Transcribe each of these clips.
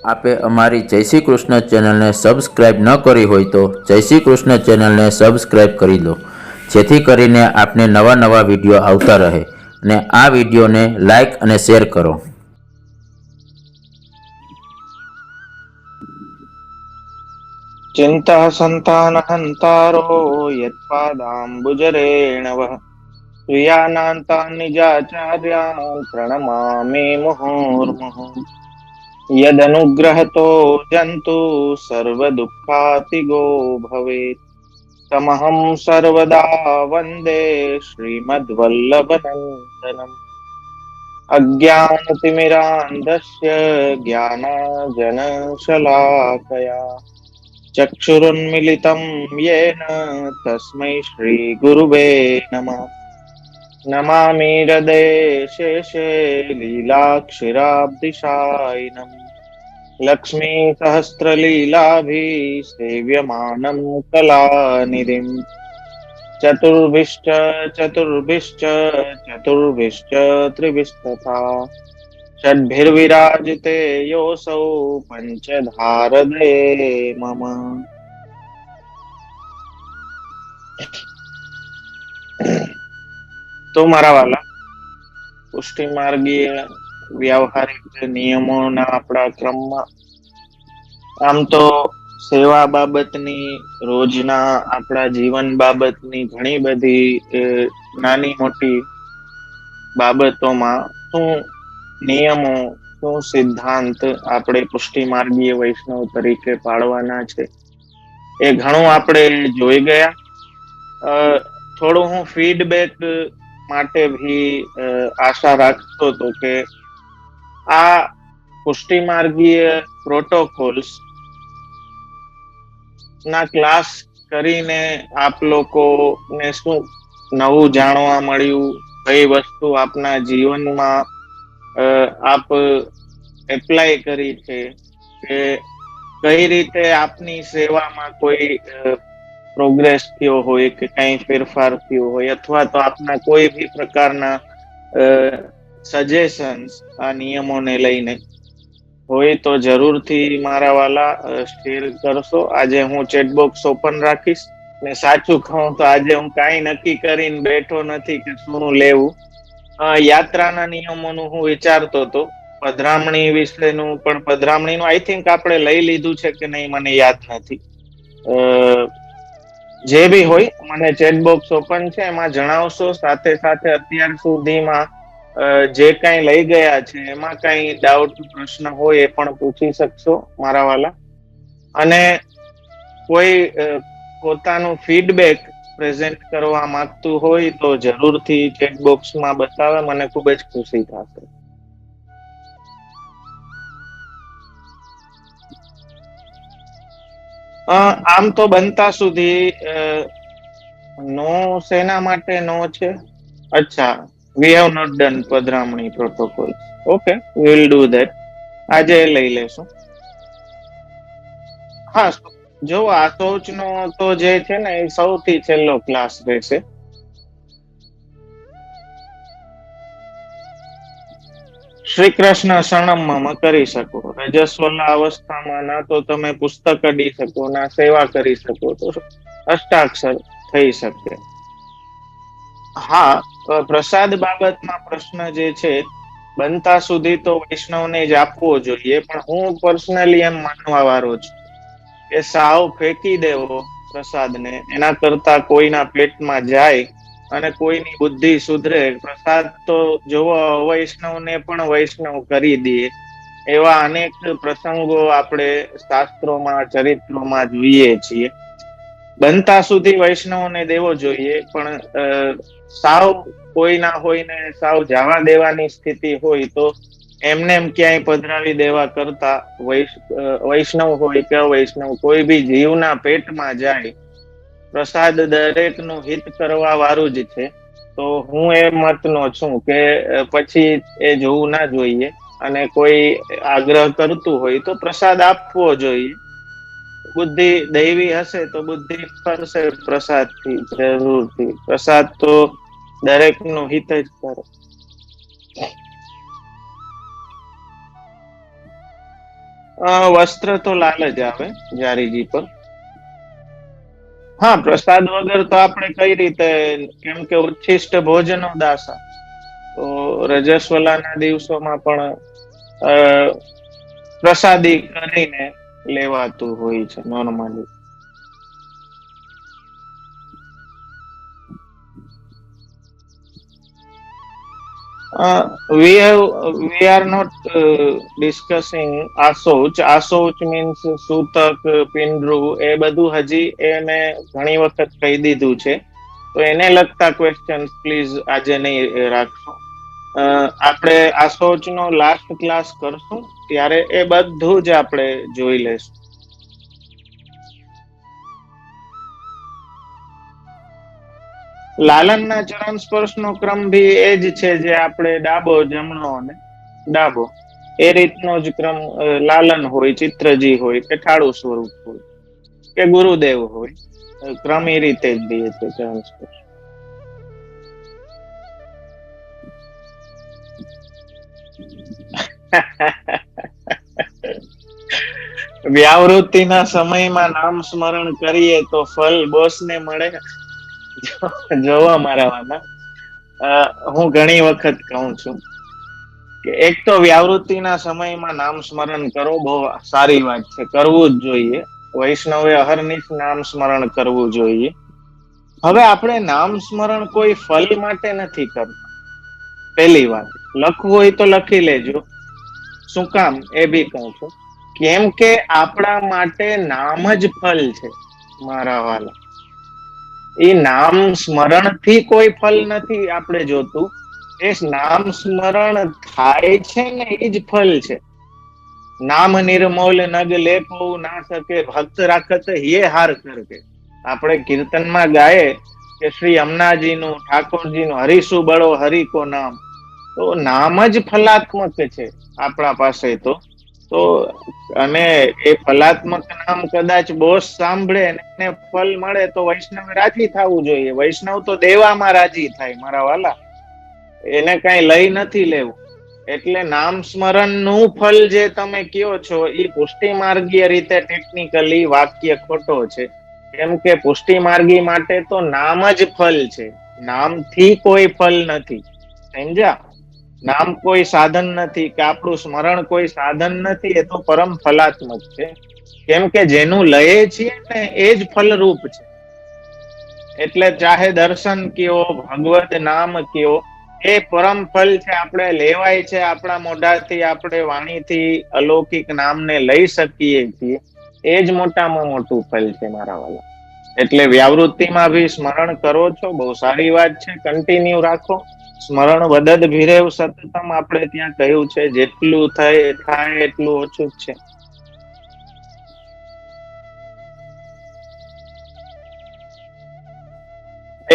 આપે અમારી જય શ્રી કૃષ્ણ ચેનલને સબસ્ક્રાઈબ ન કરી હોય તો જય શ્રી કૃષ્ણ ચેનલને સબસ્ક્રાઈબ કરી લો, જેથી કરીને આપને નવા નવા વિડીયો આવતા રહે અને આ વિડીયોને લાઈક અને શેર કરો. ચિંતા સંતાન હંતારો યત્પાદાંબુજરેણવઃ તુયાનાંતાન નિજાચાર્યાન પ્રણમામિ મુહુર્મુહુઃ. યદનુગ્રહતો જંતુ સર્વ દુઃખાતિગો ભવેત તમહં સર્વદા વંદે શ્રીમદ્વલ્લભનંદનમ. અજ્ઞાનતિમિરાન્ધસ્ય જ્ઞાનાંજનશલાકયા ચક્ષુરુન્મિલિतं येन તસ્मै શ્રીગુરુવે નમઃ. નમામિ હૃદये શેષે લીલાક્ષીરાબ્ધિશાયિનम् લક્ષ્મી સહસ્રલીલાભી સેવ્યમાनं કલાનિધિम्. ચતુર્ભિશ્ચ ચતુર્ભિશ્ચ ચતુર્ભિશ્ચ ત્રિભિस्तथा ષડ્ભિર્વિરાજતે યોऽસૌ પંચધારદે મમ. તો મારા વાલા, પુષ્ટિ માર્ગીય વ્યવહારિક નિયમોના આપણા ક્રમમાં આમ તો સેવા બાબતની, રોજના આપણા જીવન બાબતની ઘણી બધી નાની મોટી બાબતોમાં શું નિયમો, શું સિદ્ધાંત આપણે પુષ્ટિ માર્ગીય વૈષ્ણવ તરીકે પાળવાના છે એ ઘણું આપણે જોઈ ગયા. થોડું હું ફીડબેક માટે ભી આશા રાખતો હતો કે આ પુષ્ટિ માર્ગીય પ્રોટોકોલ્સ ના ક્લાસ કરીને આપ લોકો ને શું નવું જાણવા મળ્યું, કઈ વસ્તુ આપના જીવનમાં આપ એપ્લાય કરી છે, કે કઈ રીતે આપની સેવામાં કોઈ પ્રોગ્રેસ થયો હોય કે કઈ ફેરફાર થયો હોય, અથવા તો આપના કોઈ બી પ્રકારના સજેશન્સ આ નિયમોને લઈને હોય તો જરૂરથી મારા વાલા શેર કરશો. આજે હું ચેટબોક્સ ઓપન રાખીશ ને સાચું કહું તો આજે હું કઈ નક્કી કરીને બેઠો નથી કે શું લેવું. યાત્રાના નિયમોનું હું વિચારતો હતો, પધરામણી વિશેનું પણ પધરામણીનું આઈ થિંક આપણે લઈ લીધું છે કે નહીં મને યાદ નથી. જે બી હોય મને ચેટબોક્સ ઓપન છે એમાં જણાવશો. સાથે સાથે અત્યાર સુધીમાં જે કઈ લઈ ગયા છે એમાં કઈ ડાઉટ પ્રશ્ન હોય એ પણ પૂછી શકશો મારા વાલા. અને કોઈ પોતાનું ફીડબેક પ્રેઝન્ટ કરવા માંગતું હોય તો જરૂરથી ચેટબોક્સમાં બતાવે, મને ખૂબ જ ખુશી થશે. આમ તો બનતા સુધી નો શેના માટે નો છે? અચ્છા, વી હેવ નોટ ડન પધરામણી protocol. Okay, we will do that. આજે લઈ લેશું. હા, જો આ શૌચનો તો જે છે ને એ સૌથી છેલ્લો ક્લાસ રહેશે. શ્રી કૃષ્ણ શરણમમાં કરી શકો. રજસ્વલા અવસ્થામાં ના તો તમે પુસ્તક અડી શકો, ના સેવા કરી શકો, તો અષ્ટાક્ષર થઈ શકે. હા, પ્રસાદ બાબતમાં પ્રશ્ન જે છે, બનતા સુધી તો વૈષ્ણવને જ આપવો જોઈએ, પણ હું પર્સનલી એમ માનવા વાળો છું કે સાવ ફેંકી દેવો પ્રસાદને એના કરતા કોઈના પેટમાં જાય અને કોઈની બુદ્ધિ સુધરે. પ્રસાદ તો જોવો અવૈષ્ણવને પણ વૈષ્ણવ કરી દે એવા અનેક પ્રસંગો આપણે શાસ્ત્રોમાં, ચરિત્રોમાં જોઈએ છીએ. બનતા સુધી વૈષ્ણવને દેવો જોઈએ, પણ સાવ કોઈ ના હોય ને સાવ જવા દેવાની સ્થિતિ હોય તો એમને એમ ક્યાંય પધરાવી દેવા કરતા વૈષ્ણવ હોય કે અવૈષ્ણવ કોઈ બી જીવના પેટમાં જાય, પ્રસાદ દરેક નું હિત કરવા વાળું જ છે. તો હું એ મતનો છું કે પછી એ જોવું ના જોઈએ, અને કોઈ આગ્રહ કરતું હોય તો પ્રસાદ આપવો જોઈએ. બુદ્ધિ દૈવી હશે તો બુદ્ધિ ફરશે પ્રસાદથી, જરૂરથી. પ્રસાદ તો દરેક નું હિત જ કરે. વસ્ત્ર તો લાલ જ આવે જારીજી પર. હા, પ્રસાદ વગર તો આપણે કઈ રીતે, કેમ કે ઉચ્છિષ્ટ ભોજનો દાસા, તો રજસ્વલાના દિવસોમાં પણ અ પ્રસાદી કરીને લેવાતું હોય છે normally. We are not discussing આસોચ. આસોચ means સૂતક, પિંડરું, એ બધું હજી એને ઘણી વખત કહી દીધું છે. તો એને લગતા ક્વેશ્ચન પ્લીઝ આજે નહીં રાખશો. આપણે આસોચ નો લાસ્ટ ક્લાસ કરશું ત્યારે એ બધું જ આપણે જોઈ લેશું. લાલનના ચરણ સ્પર્શનો ક્રમ ભી એ જ છે જે આપણે ડાબો, જમણો અને ડાબો એ રીતનો જ ક્રમ લાલન હોય, ચિત્રજી હોય કે ઠાળું સ્વરૂપ હોય કે ગુરુદેવ હોય, ક્રમ એ રીતે જ દે છે ચરણ સ્પર્શ. વ્યાવૃત્તિના સમયમાં નામ સ્મરણ કરીએ તો ફલ બોસને મળે. જોવા મારા વાલા, હું ઘણી વખત કહું છું કે એક તો વ્યાવૃત્તિના સમયમાં નામ સ્મરણ કરો, બહુ સારી વાત છે, કરવું જ જોઈએ. વૈષ્ણવે અહર્નિશ નામ સ્મરણ કરવું જોઈએ. હવે આપણે નામ સ્મરણ કોઈ ફલ માટે નથી કરતા. પહેલી વાત, લખવું હોય તો લખી લેજો. શું કામ એ બી કહું છું. કેમ કે આપણા માટે નામ જ ફલ છે મારા વાલા. એ નામ સ્મરણ થી કોઈ ફલ નથી આપણે જોતું. એ નામ સ્મરણ થાય છે ને એ જ ફલ છે. નામ નિર્મોલ નગ લેપો ના શકે, ભક્ત રાખત યે હાર કરકે. આપણે કીર્તનમાં ગાય કે શ્રી અમનાજીનું, ઠાકોરજીનું, હરિસુ બળો હરિ કો નામ. તો નામ જ ફલાત્મક છે આપણા પાસે તો અને એ ફલાત્મક નામ કદાચ બોસ સાંભળે ને એને ફલ મળે તો વૈષ્ણવ રાજી થવું જોઈએ. વૈષ્ણવ તો દેવામાં રાજી થાય મારા વાલા, એને કઈ લઈ નથી લેવું. એટલે નામ સ્મરણ નું ફલ જે તમે કયો છો એ પુષ્ટિ માર્ગીય રીતે ટેકનિકલી વાક્ય ખોટો છે. કેમ કે પુષ્ટિ માર્ગી માટે તો નામ જ ફલ છે, નામથી કોઈ ફલ નથી. સમજ્યા? નામ કોઈ સાધન નથી કે આપણું સ્મરણ કોઈ સાધન નથી. એ તો પરમ ફલાત્મક છે. કેમ કે જેનું લઈએ છીએ ને એ જ ફલરૂપ છે. એટલે ચાહે દર્શન કયો, ભગવત નામ કયો, એ પરમ ફલ છે. આપણે લેવાય છે આપણા મોઢાથી, આપણે વાણીથી અલૌકિક નામને લઈ શકીએ છીએ. એ જ મોટામાં મોટું ફલ છે મારા વાલા. એટલે વ્યાવૃત્તિમાં બી સ્મરણ કરો છો, બહુ સારી વાત છે, કન્ટિન્યુ રાખો. સ્મરણ વદદ ભીરેવ સતતમ આપણે ત્યાં કહ્યું છે. જેટલું થાય એટલું ઓછું જ છે.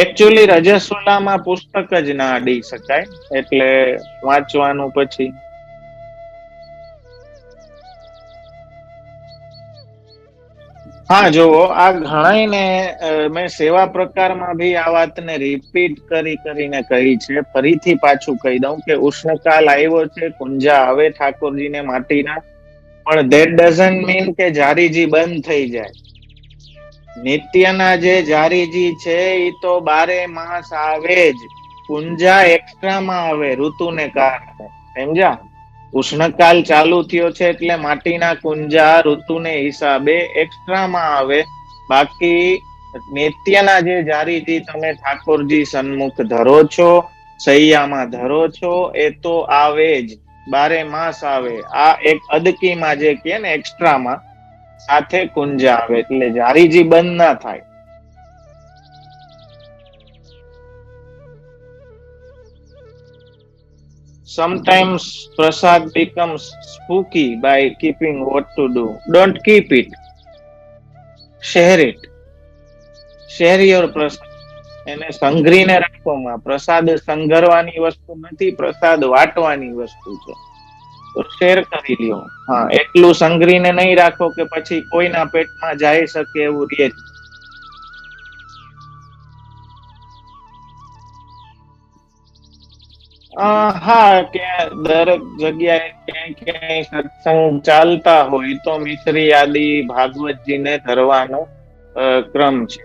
એકચ્યુઅલી રજસ્વલામાં પુસ્તક જ ના અડી શકાય, એટલે વાંચવાનું પછી. હા, જોવો આ ઘણાય ને મેં સેવા પ્રકારમાં ભી આ વાતને રિપીટ કરીને કહી છે. ફરીથી પાછું કહી દઉં કે ઉષ્ણકાલ આવ્યો છે, કુંજા આવે ઠાકોરજીને માટીના, પણ ધેટ ડઝન્ટ મીન કે જારીજી બંધ થઈ જાય. નિત્યના જે જારીજી છે એ તો બારે માસ આવે જ. કુંજા એક્સ્ટ્રામાં આવે ઋતુને કારણે. સમજ્યા? ઉષ્ણકાલ ચાલુ થયો છે એટલે માટીના કુંજા ઋતુને હિસાબે એક્સ્ટ્રામાં આવે. બાકી નિત્યના જે જારીજી તમે ઠાકોરજી સન્મુખ ધરો છો, સૈયામાં ધરો છો, એ તો આવે જ, બારે માસ આવે. આ એક અદકીમાં જે કે ને એક્સ્ટ્રામાં સાથે કુંજા આવે, એટલે જારીજી બંધ ના થાય. Sometimes prasad becomes spooky by keeping what to do. Don't keep it. Share it. Share your prasad. એને સંઘરીને રાખવામાં. પ્રસાદ સંઘરવાની વસ્તુ નથી, પ્રસાદ વાટવાની વસ્તુ છે. તો શેર કરી લ્યો. હા, એટલું સંઘરીને નહીં રાખો કે પછી કોઈના પેટમાં જઈ શકે એવું રે. હા, કે દરેક જગ્યાએ ક્યાંય ક્યાંય સત્સંગ ચાલતા હોય તો મિશ્રી આદિ ભાગવતજીને ધરવાનો ક્રમ છે.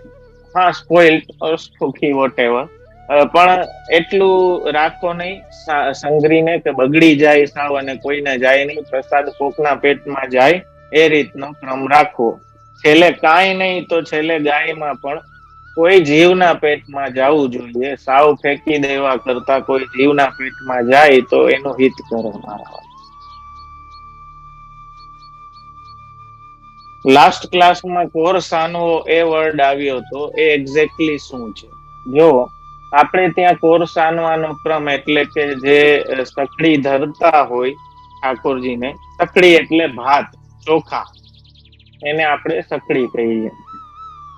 હા, સ્પોઇલ્ડ સુખી વોટ એવર, પણ એટલું રાખો નહીં સંગરીને કે બગડી જાય સાવ અને કોઈને જાય નહીં, પ્રસાદ કોકના પેટમાં જાય એ રીતનો ક્રમ રાખવો. છેલ્લે કાંઈ નહીં તો છેલ્લે ગાયમાં પણ કોઈ જીવના પેટમાં જવું જોઈએ. સાવ ફેંકી દેવા કરતા કોઈ જીવના પેટમાં જાય તો એનું હિત કરે મારા. લાસ્ટ ક્લાસમાં કોરસાનો એ વર્ડ આવ્યો હતો, એ એક્ઝેક્ટલી શું છે? જો આપણે ત્યાં કોરસાનવાનો ક્રમ એટલે કે જે સકડી ધરતા હોય ઠાકોરજીને, સકડી એટલે ભાત ચોખા, એને આપણે સકડી કહીએ.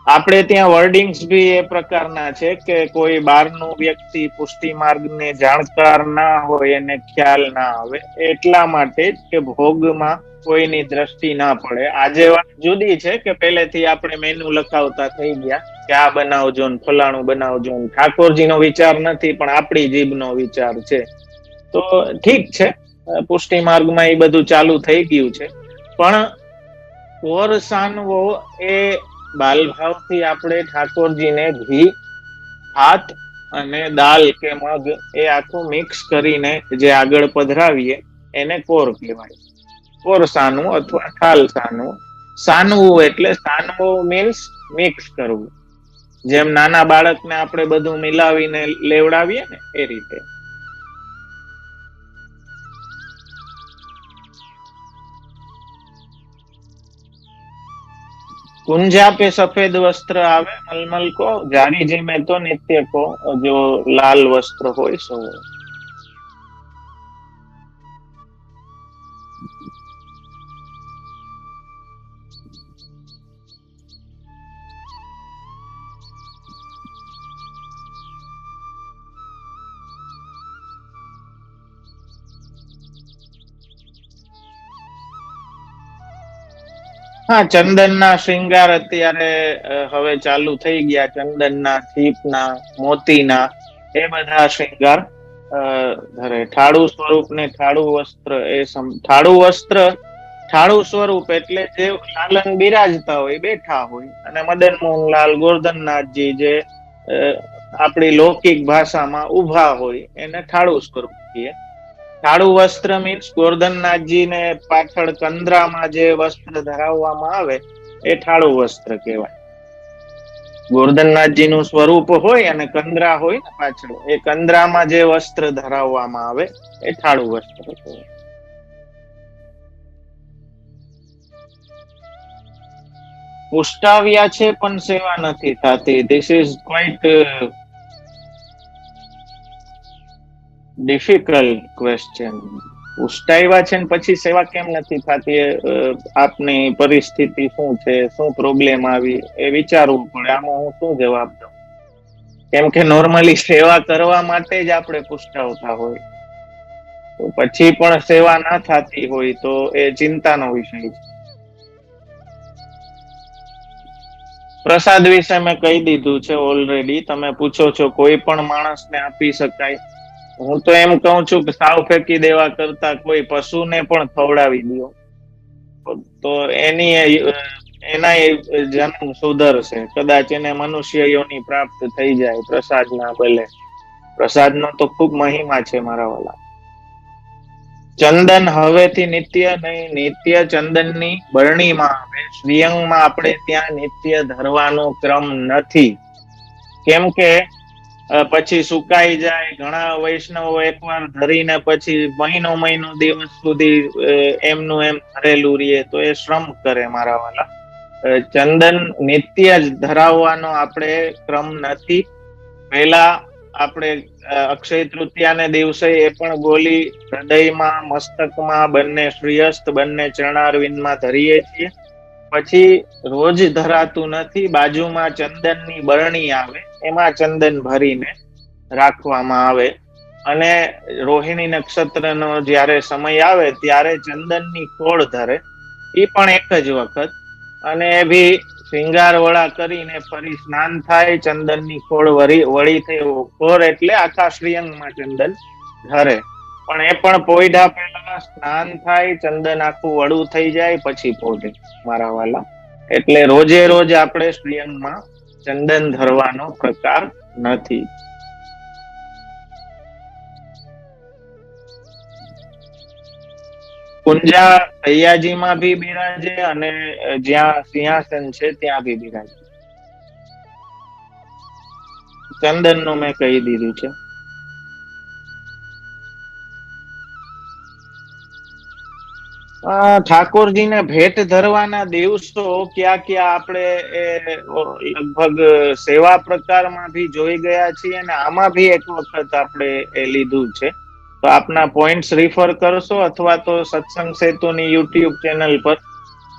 આપણે ત્યાં વર્ડિંગ્સ બી એ પ્રકારના છે કે કોઈ બહારનું વ્યક્તિ પુષ્ટિ માર્ગને જાણકાર ના હોય એને ખ્યાલ ના આવે, એટલા માટે જ કે ભોગમાં કોઈની દ્રષ્ટિ ના પડે. આજે વાત જુદી છે કે પહેલેથી આપણે મેનુ લખાવતા થઈ ગયા કે આ બનાવજો ને ફલાણું બનાવજો. ઠાકોરજીનો વિચાર નથી પણ આપણી જીભનો વિચાર છે. તો ઠીક છે, પુષ્ટિ માર્ગમાં એ બધું ચાલુ થઈ ગયું છે. પણ કોરસાનવો એ બાલભાવથી આપણે ઠાકોરજીને ઘી, ભાત અને દાલ કે મગ એ આખું મિક્સ કરીને જે આગળ પધરાવીએ એને કોર કહેવાય. કોરસાનું અથવા ખાલસાનું. સાનવું એટલે સાનવું મીન્સ મિક્સ કરવું. જેમ નાના બાળકને આપણે બધું મિલાવીને લેવડાવીએ ને એ રીતે. कुंजा पे सफेद वस्त्र आवे मलमल को, जारी जी में तो नित्य को जो लाल वस्त्र हो सो. હા, ચંદનના શ્રૃંગાર અત્યારે હવે ચાલુ થઈ ગયા. ચંદનના, દીપના, મોતીના એ બધા શ્રૃંગાર ધરે. ઠાડુ સ્વરૂપ ને ઠાડુ વસ્ત્ર, ઠાડુ વસ્ત્ર ઠાડુ સ્વરૂપ એટલે જે લાલન બિરાજતા હોય, બેઠા હોય, અને મદન મોહનલાલ, ગોરધનનાથજી જે આપણી લૌકિક ભાષામાં ઉભા હોય એને ઠાડુ સ્વરૂપ કહીએ. ઠાડુ વસ્ત્ર મીન્સ ગોરધનનાથજી ને પાછળ કંદરામાં જે વસ્ત્ર ધરાવવામાં આવે એ ઠાડુ વસ્ત્ર કહેવાય. ગોરધનનાથજી નું સ્વરૂપ હોય અને કંદરા હોય ને પાછળ, એ કંદરામાં જે વસ્ત્ર ધરાવવામાં આવે એ ઠાડુ વસ્ત્ર કહેવાય. પુષ્ટાવ્યા છે પણ સેવા નથી થતી. This is quite difficult question. ઉષ્ટાવ્યા છે ને પછી સેવા કેમ નથી થતી? આપની પરિસ્થિતિ શું છે, શું પ્રોબ્લેમ આવી, એ વિચારવું પડે. આમાં હું શું જવાબ દઉં? કેમ કે નોર્મલી સેવા કરવા માટે જ આપણે પુષ્ટાવતા હોય, તો પછી પણ સેવા ના થતી હોય તો એ ચિંતાનો વિષય છે. પ્રસાદ વિશે મેં કહી દીધું છે ઓલરેડી. તમે પૂછો છો કોઈ પણ માણસને આપી શકાય. હું તો એમ કહું છું કે સાવ ફેંકી દેવા કરતા કોઈ પશુને પણ ખવડાવી દો તો એના જન્મ સુધરશે. કદાચ એને મનુષ્ય યોની પ્રાપ્ત થઈ જાય પ્રસાદના બલે. પ્રસાદનો તો ખૂબ મહિમા છે મારા વાલા. ચંદન હવેથી નિત્ય નહીં, નિત્ય ચંદનની બરણીમાં આવે. શ્રીયંગમાં આપણે ત્યાં નિત્ય ધરવાનો ક્રમ નથી. કેમ કે પછી સુકાઈ જાય. ઘણા વૈષ્ણવો એકવાર ધરીને પછી મહિનો દિવસ સુધી એમનું એમ ધરેલું રહીએ તો એ શ્રમ કરે મારા વાલા. ચંદન નિત્ય જ ધરાવવાનો આપણે ક્રમ નથી. પહેલા આપણે અક્ષય તૃતીયાને દિવસે એ પણ ગોલી હૃદયમાં, મસ્તકમાં બંને શ્રીયસ્ત, બંને ચરણારવિંદમાં ધરીએ છીએ. પછી રોજ ધરાતું નથી. બાજુમાં ચંદનની બરણી આવે, એમાં ચંદન ભરીને રાખવામાં આવે. અને રોહિણી નક્ષત્રનો જ્યારે સમય આવે ત્યારે ચંદનની ખોળ ધરે, એ પણ એક જ વખત. અને એ ભી શ્રૃંગાર વળા કરીને ફરી સ્નાન થાય. ચંદનની ખોળ વળી થઈ. ખોળ એટલે આખા શ્રીઅંગમાં ચંદન. ઘરે, પણ એ પણ પોઈઢા પહેલા સ્નાન થાય, ચંદન આખું વડું થઈ જાય પછી પોઢે મારા વાલા. એટલે રોજે રોજ આપણે શ્રીઅંગમાં ચંદન ધરવાનો પ્રકાર નથી. કુંજા સૈયાજીમાં ભી બિરાજે અને જ્યાં સિંહાસન છે ત્યાં ભી બિરાજે. ચંદન નું મેં કહી દીધું છે. ઠાકોરજીને ભેટ ધરવાના દિવસો ક્યાં ક્યાં આપણે લગભગ સેવા પ્રકારમાં ભી જોઈ ગયા છીએ અને આમાં ભી એક વખત આપણે લીધું છે. તો આપના પોઈન્ટ્સ રિફર કરશો અથવા તો સત્સંગ સેતુની યુટ્યુબ ચેનલ પર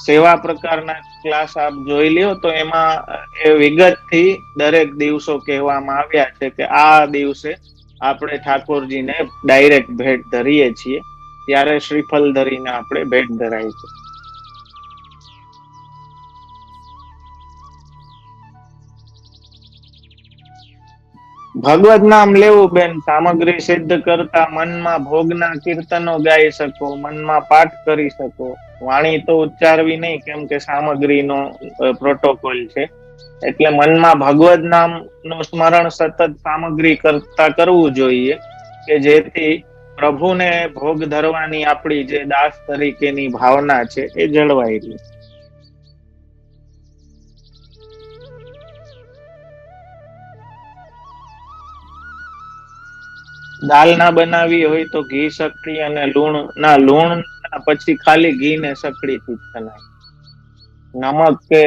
સેવા પ્રકારના ક્લાસ આપ જોઈ લ્યો તો એમાં એ વિગતથી દરેક દિવસો કહેવામાં આવ્યા છે કે આ દિવસે આપણે ઠાકોરજીને ડાયરેક્ટ ભેટ ધરીએ છીએ, ત્યારે શ્રીફળ ધરીને આપણે ભેટ ધરાય છે. ભગવત નામ લેવું બેન સામગ્રી સિદ્ધ કરતા, મનમાં ભોગના કીર્તનો ગાઈ શકો, મનમાં પાઠ કરી શકો. વાણી તો ઉચ્ચારવી નહીં, કેમ કે સામગ્રીનો પ્રોટોકોલ છે. એટલે મનમાં ભગવત નામ નું સ્મરણ સતત સામગ્રી કરતા કરવું જોઈએ, કે જેથી પ્રભુને ભોગ ધરવાની આપણી જે દાસ તરીકેની ભાવના છે એ જળવાઈ રહે. દાલ ના બનાવી હોય તો ઘી સકડી અને લૂણ પછી ખાલી ઘી ને સકડી થી બનાય. નમક કે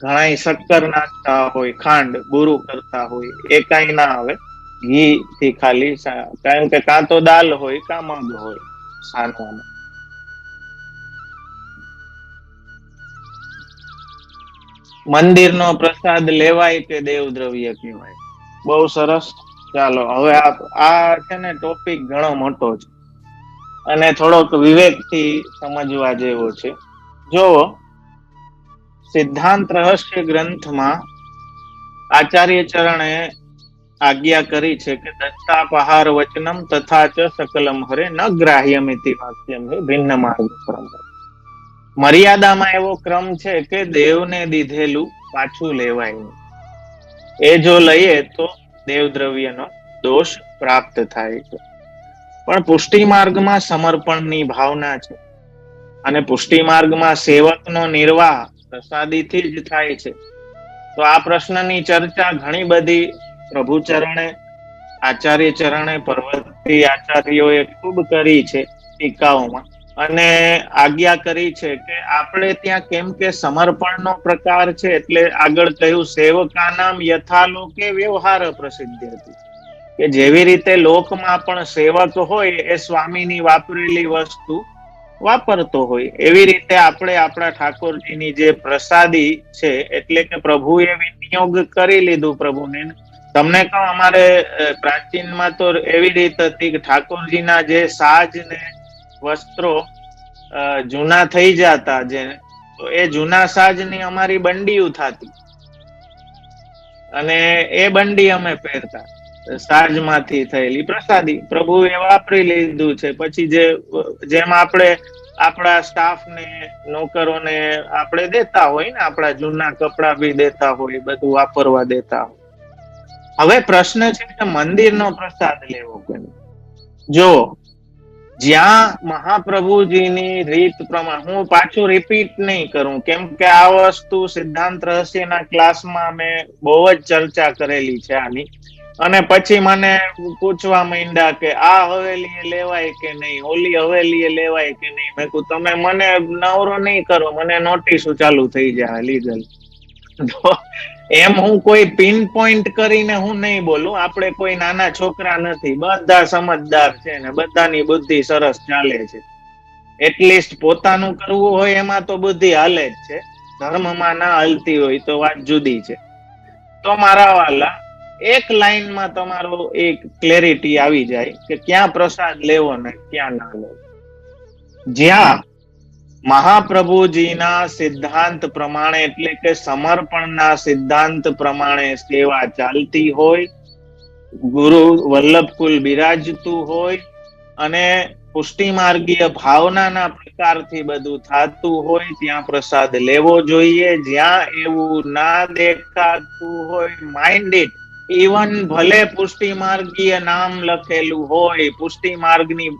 ઘણા શક્કર નાખતા હોય, ખાંડ બુરું કરતા હોય, એ કઈ ના આવે. ઘી થી ખાલી, કારણ કે કાં તો દાલ હોય કાં મગ હોય સાનવામાં. મંદિરનો પ્રસાદ લેવાય કે દેવ દ્રવ્ય કહેવાય? બહુ સરસ. ચાલો હવે આ છે ને ટોપિક ઘણો મોટો છે અને થોડોક વિવેકથી સમજવા જેવો છે. જો સિદ્ધાંત રહસ્ય ગ્રંથમાં આચાર્ય ચરણે આજ્ઞા કરી છે કે દત્તાપહાર વચનમ તથા ચ સકલમ હરે ન ગ્રાહ્યમિતિ વાક્યમ ભિન્ન માર્ગ પરંપરા. મર્યાદામાં એવો ક્રમ છે કે દેવને દીધેલું પાછું લેવાય નહીં. એ જો લઈએ તો દેવ દ્રવ્યનો દોષ પ્રાપ્ત થાય છે. પણ પુષ્ટિ માર્ગમાં સમર્પણની ભાવના છે અને પુષ્ટિ માર્ગમાં સેવકનો નિર્વાહ પ્રસાદીથી જ થાય છે. તો આ પ્રશ્નની ચર્ચા ઘણી બધી પ્રભુ ચરણે, આચાર્ય ચરણે, પર્વતી આચાર્યોએ ખૂબ કરી છે ટીકાઓમાં, અને આજ્ઞા કરી છે કે આપણે ત્યાં કેમ કે સમર્પણનો પ્રકાર છે એટલે આગળ કહ્યું સેવકાનામ યથાલોકે વ્યવહાર પ્રસિદ્ધ હતી, કે જેવી રીતે લોકમાં પણ સેવક હોય એ સ્વામીની વાપરેલી વસ્તુ વાપરતો હોય, એવી રીતે આપણે આપણા ઠાકોરજીની જે પ્રસાદી છે એટલે કે પ્રભુએ વિનિયોગ કરી લીધું પ્રભુને. તમને કહું, અમારે પ્રાચીનમાં તો એવી રીત હતી કે ઠાકોરજીના જે સાજ ને વસ્ત્રો જૂના થઈ જતા, જે તો એ જૂના સાજની અમારી બંડીયું થતી અને એ બંડી અમે પહેરતા. સાજમાંથી થયેલી પ્રસાદી પ્રભુએ વાપરી લીધું છે. પછી જેમ આપણે આપણા સ્ટાફને, નોકરોને આપણે દેતા હોય ને, આપણા જૂના કપડા બી દેતા હોય, બધું વાપરવા દેતા હોય. હવે પ્રશ્ન છે કે મંદિરનો પ્રસાદ લેવો કે જો જ્યાં મહાપ્રભુજીની રીત પ્રમાણે, હું પાછું રિપીટ નહીં કરું કેમ કે આ વસ્તુ સિદ્ધાંત રહસ્યના ક્લાસમાં મેં બહુ જ ચર્ચા કરેલી છે આની, અને પછી મને પૂછવા માંડ્યા કે આ હવેલી લેવાય કે નહીં, ઓલી હવેલી લેવાય કે નહીં. મેં કહ્યું તમે મને નવરો નહીં કરો, મને નોટિસો ચાલુ થઈ જાય લીગલ. એમ હું કોઈ પિન પોઈન્ટ કરીને હું નહીં બોલું. આપણે કોઈ નાના છોકરા નથી, બધા સમજદાર છે ને બધાની બુદ્ધિ સરસ ચાલે છે. એટલીસ્ટ પોતાનું કરવું હોય એમાં તો બુદ્ધિ હાલે જ છે, ધર્મમાં ના હાલતી હોય તો વાત જુદી છે. તો મારા વાલા, એક લાઈનમાં તમારો એક ક્લેરિટી આવી જાય કે ક્યાં પ્રસાદ લેવો ને ક્યાં ના લેવો. જ્યાં મહાપ્રભુજીના સિદ્ધાંત પ્રમાણે એટલે કે સમર્પણના સિદ્ધાંત પ્રમાણે સેવા ચાલતી હોય ગુરુ વલ્લભકુલ બિરાજતું હોય અને પુષ્ટિ માર્ગીય ભાવનાના પ્રકારથી બધું થતું હોય ત્યાં પ્રસાદ લેવો જોઈએ. જ્યાં એવું ના દેખાતું હોય માઇન્ડેડ, ઇવન ભલે પુષ્ટિ માર્ગીય નામ લખેલું હોય, પુષ્ટિ માર્ગની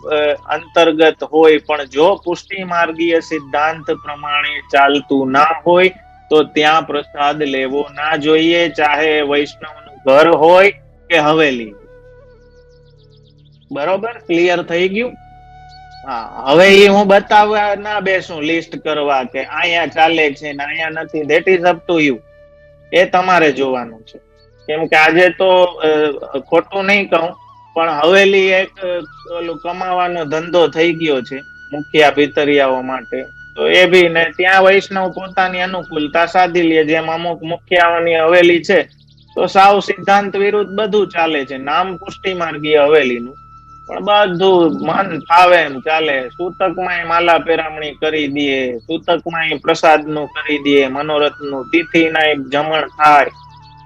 અંતર્ગત હોય, પણ જો પુષ્ટિ માર્ગીય સિદ્ધાંત પ્રમાણે ચાલતું ના હોય તો ત્યાં પ્રસાદ લેવો ના જોઈએ, ચાહે વૈષ્ણવનું ઘર હોય કે હવેલી. બરોબર, ક્લિયર થઈ ગયું? હા, હવે એ હું બતાવવા ના બેસું લિસ્ટ કરવા કે અહીંયા ચાલે છે ને અહીંયા નથી. That is up to you. એ તમારે જોવાનું છે. કેમ કે આજે તો ખોટું નહીં કહું, પણ હવેલી એક ઓલું કમાવાનો ધંધો થઈ ગયો છે મુખિયા ભીતરિયાઓ માટે. તો એ બી ને ત્યાં વૈષ્ણવ પોતાની અનુકૂળતા સાધી લે. જેમ અમુક મુખિયાઓની હવેલી છે તો સાવ સિદ્ધાંત વિરુદ્ધ બધું ચાલે છે, નામ પુષ્ટિ માર્ગીય હવેલીનું, પણ બધું મન ફાવે એમ ચાલે. સૂતકમાં માલા પેરામણી કરી દે, સૂતકમાં પ્રસાદ નું કરી દે, મનોરથ નું, તિથિ ના જમણ થાય,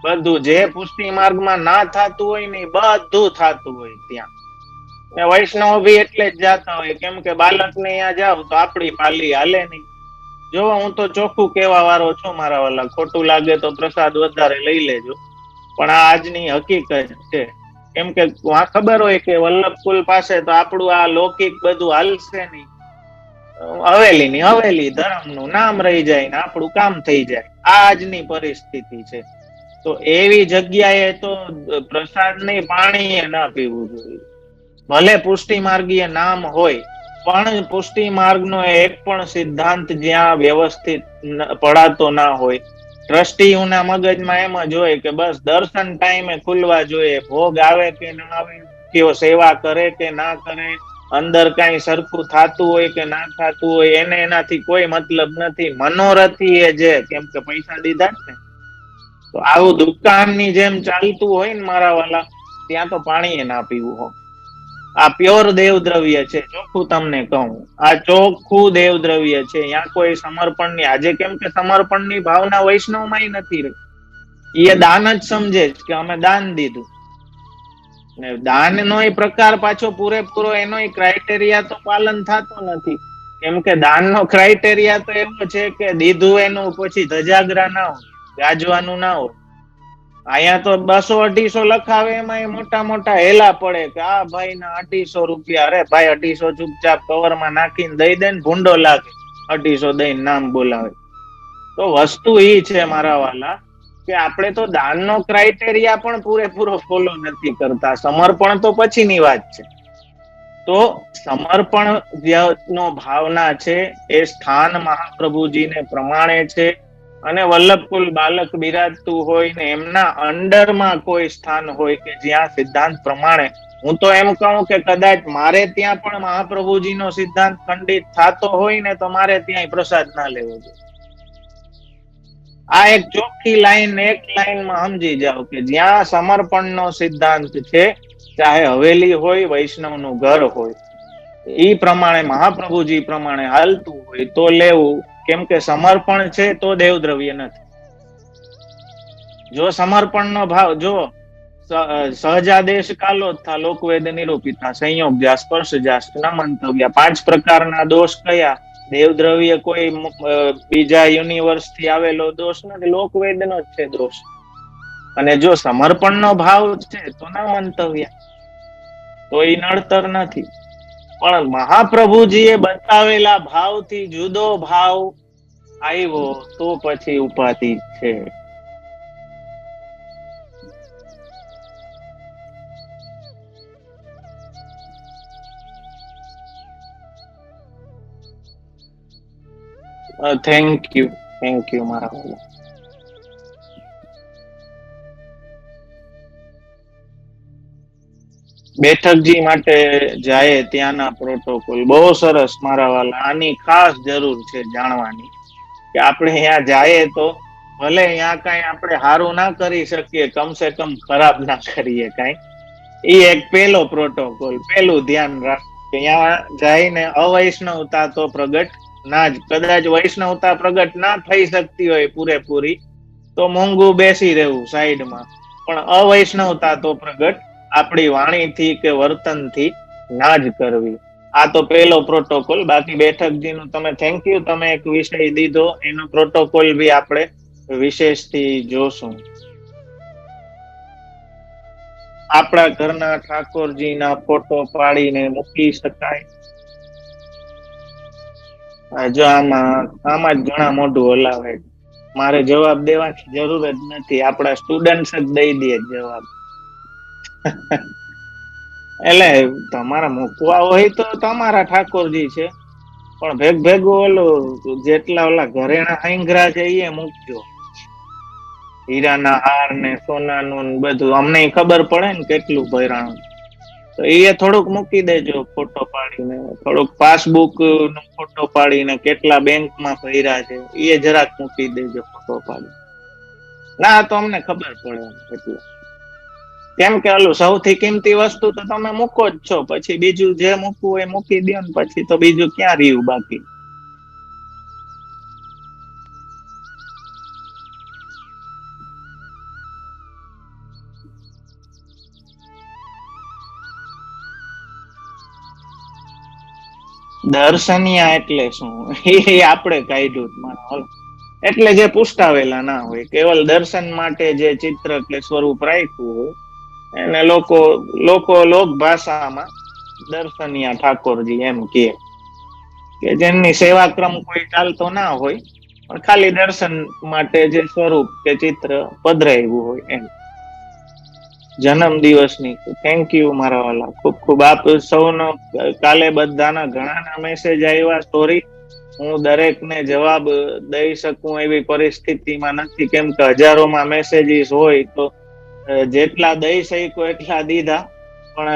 બધું જે પુષ્ટિ માર્ગમાં ના થતું હોય ને બધું થતું હોય ત્યાં. વૈષ્ણવ બી એટલે જ જાતા હોય, કેમ કે બાલક ને અહીંયા જાવ તો આપડી પાલી હાલે નહીં. જો હું તો ચોખ્ખું કેવા વાળો છું મારા વાલા, ખોટું લાગે તો પ્રસાદ વધારે લઈ લેજો, પણ આ આજની હકીકત છે. કેમ કે ખબર હોય કે વલ્લભકુલ પાસે તો આપણું આ લૌકિક બધું હાલશે નહીં, હવેલી ની હવેલી, ધર્મ નું નામ રહી જાય ને આપણું કામ થઈ જાય. આ આજની પરિસ્થિતિ છે. તો એવી જગ્યાએ તો પ્રસાદ નહીં, પાણી ના પીવું જોઈએ. ભલે પુષ્ટિ માર્ગીય નામ હોય, પણ પુષ્ટિ માર્ગ નો એક પણ સિદ્ધાંત જ્યાં વ્યવસ્થિત પડાતો ના હોય, ટ્રસ્ટીઓના મગજમાં એમ જ હોય કે બસ દર્શન ટાઈમે ખુલવા જોઈએ, ભોગ આવે કે ના આવે, કેવો સેવા કરે કે ના કરે, અંદર કઈ સરખું થતું હોય કે ના થતું હોય, એને એનાથી કોઈ મતલબ નથી. મનોરથી એ જે, કેમ કે પૈસા દીધા ને, તો આવું દુકાનની જેમ ચાલતું હોય ને મારા વાલા, ત્યાં તો પાણી ના પીવું હોય. આ પ્યોર દેવ દ્રવ્ય છે, ચોખ્ખું તમને કહું, આ ચોખ્ખું દેવ દ્રવ્ય છે. ત્યાં કોઈ સમર્પણ ની, આજે કેમ કે સમર્પણ ની ભાવના વૈષ્ણવમાં નથી રહી. એ દાન જ સમજે કે અમે દાન દીધું. દાન નો પ્રકાર પાછો પૂરેપૂરો એનો ક્રાઇટેરિયા તો પાલન થતો નથી. કેમ કે દાન નો ક્રાઇટેરિયા તો એવો છે કે દીધું એનું પછી ધજાગરા ના હોય, ગાજવાનું ના હોય. અહીંયા તો 200-250 લખાવે, એમાં મોટા મોટા હેલા પડે કે આ ભાઈ ના 250 રૂપિયા. અરે ભાઈ, 250 ચૂપચાપ કવર માં નાખીને દઈ દે ને, ભૂંડો લાગે 250 દઈને નામ બોલાવે. તો વસ્તુ એ છે મારા વાલા કે આપણે તો દાનનો ક્રાઇટેરિયા પણ પૂરેપૂરો ફોલો નથી કરતા. સમર્પણ તો પછીની વાત છે. તો સમર્પણ નો ભાવના છે એ સ્થાન મહાપ્રભુજીને પ્રમાણે છે. અને વલ્લભકુલ બાલક બિરાજતું હોય ને એમના અંડરમાં કોઈ સ્થાન હોય કે જ્યાં સિદ્ધાંત પ્રમાણે, હું તો એમ કહું કે કદાચ મારે ત્યાં પણ મહાપ્રભુજીનો સિદ્ધાંત ખંડિત થતો હોય ને તો મારે ત્યાં પ્રસાદ ના લેવો જોઈએ. આ એક ચોખ્ખી લાઈન, એક લાઈનમાં સમજી જાઓ કે જ્યાં સમર્પણનો સિદ્ધાંત છે, ચાહે હવેલી હોય, વૈષ્ણવનું ઘર હોય, એ પ્રમાણે મહાપ્રભુજી પ્રમાણે હાલતું હોય તો લેવું. કેમ કે સમર્પણ છે તો દેવ દ્રવ્ય નથી. જો સમર્પણનો ભાવ, જો સહજાદેશ કાલોત્થા, લોકવેદ નિરૂપિતા, સંયોગ જા, સ્પર્શ જા, ન મંતવ્ય, 5 પ્રકારના દોષ કયા? દેવ દ્રવ્ય કોઈ બીજા યુનિવર્સ થી આવેલો દોષ નથી, લોકવેદનો જ છે દોષ. અને જો સમર્પણનો ભાવ છે તો ના મંતવ્ય, તો એ નડતર નથી. પણ મહાપ્રભુજીએ બતાવેલા ભાવથી જુદો ભાવ આવ્યો તો પછી ઉપાધિ છે. થેન્ક યુ મારા વાલા. બેઠકજી માટે જાય ત્યાંના પ્રોટોકોલ બહુ સરસ મારા વાલા. આની ખાસ જરૂર છે જાણવાની કે આપણે અહીંયા જાય તો ભલે અહીંયા કઈ આપણે સારું ના કરી શકીએ, કમસે કમ ખરાબ ના કરીએ કઈ. એ એક પેલો પ્રોટોકોલ, પેલું ધ્યાન રાખ કે અહીંયા જઈને અવૈષ્ણવતા તો પ્રગટ ના જ, કદાચ વૈષ્ણવતા પ્રગટ ના થઈ શકતી હોય પૂરેપૂરી તો મોંઘું બેસી રહેવું સાઈડમાં, પણ અવૈષ્ણવતા તો પ્રગટ આપણી વાણીથી કે વર્તનથી ના જ કરવી. આ તો પહેલો પ્રોટોકોલ. બાકી બેઠકજીનું તમે થેન્ક યુ, તમે એક વિષય દીધો, એનો પ્રોટોકોલ બી આપણે વિશેષથી જોશું. આપણા ઘરના ઠાકોરજીના ફોટો પાડીને મૂકી શકાય? જો આમાં જ ઘણા મોઢું હલાવે. મારે જવાબ દેવાની જરૂર જ નથી, આપણા સ્ટુડન્ટ જ દઈ દે જવાબ. એટલે તમારે મૂકવા હોય તો તમારા ઠાકોરજી છે, પણ ભેગું ઓલું જેટલા ઓલા ઘરેણા આંગરા છે એ મૂકજો. હીરાના હાર ને સોનાનું બધું અમને ખબર પડે ને કેટલું ભરાણું, તો એ થોડુંક મૂકી દેજો ફોટો પાડીને. થોડુંક પાસબુક નો ફોટો પાડીને કેટલા બેંકમાં ભર્યા છે એ જરાક મૂકી દેજો ફોટો પાડી. ના તો અમને ખબર પડે એટલે. કેમ કે ઓલું સૌથી કિંમતી વસ્તુ તો તમે મૂકો જ છો, પછી બીજું જે મૂકવું એ મૂકી દો ને, પછી તો બીજું ક્યાં રહ્યું બાકી. દર્શનિયા એટલે શું એ આપણે કાઢ્યું. એટલે જે પુષ્ટાવેલા ના હોય, કેવલ દર્શન માટે જે ચિત્ર કે સ્વરૂપ રાખ્યું હોય એને લોકો લોક ભાષામાં દર્શનિયા ઠાકોરજી એમ કે જેમની સેવાક્રમ કોઈ ચાલતો ના હોય, પણ ખાલી દર્શન માટે જે સ્વરૂપ કે ચિત્ર પધરાવ્યું હોય એમ. જન્મ દિવસની થેન્ક યુ મારા વાલા, ખૂબ ખૂબ આપ સૌનો. કાલે બધાના ઘણાના મેસેજ આવ્યા, સોરી હું દરેકને જવાબ દઈ શકું એવી પરિસ્થિતિમાં નથી, કેમ કે હજારોમાં મેસેજીસ હોય તો જેટલા દઈ શકો એટલા દીધા. પણ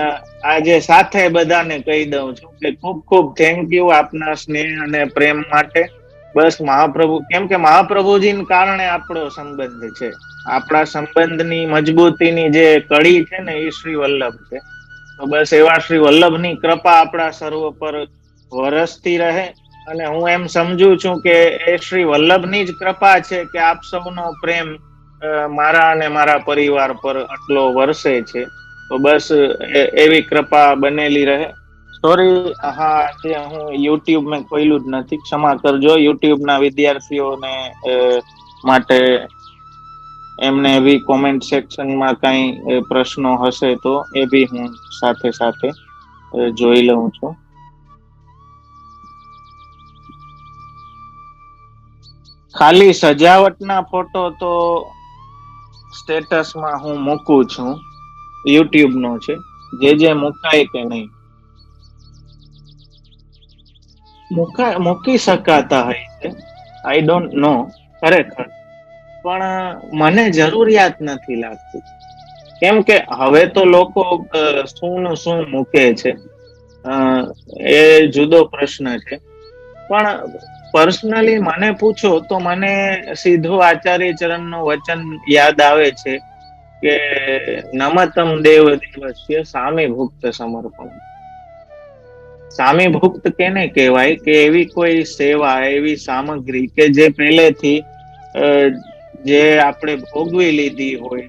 આજે સાથે બધાને કહી દઉં છું કે ખૂબ ખૂબ થેન્ક યુ આપના સ્નેહ અને પ્રેમ માટે. બસ મહાપ્રભુ, કેમ કે મહાપ્રભુજીને કારણે આપણો સંબંધ છે. આપણા સંબંધની મજબૂતીની જે કડી છે ને એ શ્રી વલ્લભ છે. તો બસ એવા શ્રી વલ્લભની કૃપા આપણા સર્વ પર વરસતી રહે. અને હું એમ સમજુ છું કે એ શ્રી વલ્લભની જ કૃપા છે કે આપ સૌનો પ્રેમ મારા અને મારા પરિવાર પર આટલો વરસે છે. તો બસ એવી કૃપા બનેલી રહે. સોરી, હા જે હું યુટ્યુબ મેં ખોલ્યું જ નથી, ક્ષમા કરજો. યુટ્યુબ ના વિદ્યાર્થીઓને માટે એમને એવી કોમેન્ટ સેક્શનમાં કઈ પ્રશ્નો હશે તો એ બી હું સાથે સાથે જોઈ લઉં છું. ખાલી સજાવટના ફોટો તો સ્ટેટસમાં હું મૂકું છું, યુટ્યુબ નો છે, જે મુકાય કે નહીં મૂકી શકાતા હોય છે. આઈ ડોન્ટ નો ખરેખર, પણ મને જરૂરિયાત નથી લાગતી. કેમ કે હવે તો લોકો શું નું શું મૂકે છે એ જુદો પ્રશ્ન છે. પણ પર્સનલી મને પૂછો તો મને સીધું આચાર્ય ચરણ નું વચન યાદ આવે છે કે નમતમ દેવ દિવસ્ય સામે ભુક્ત સમર્પણ. સામીભુક્ત કેને કહેવાય કે એવી કોઈ સેવા, એવી સામગ્રી કે જે પહેલેથી જે આપણે ભોગવી લીધી હોય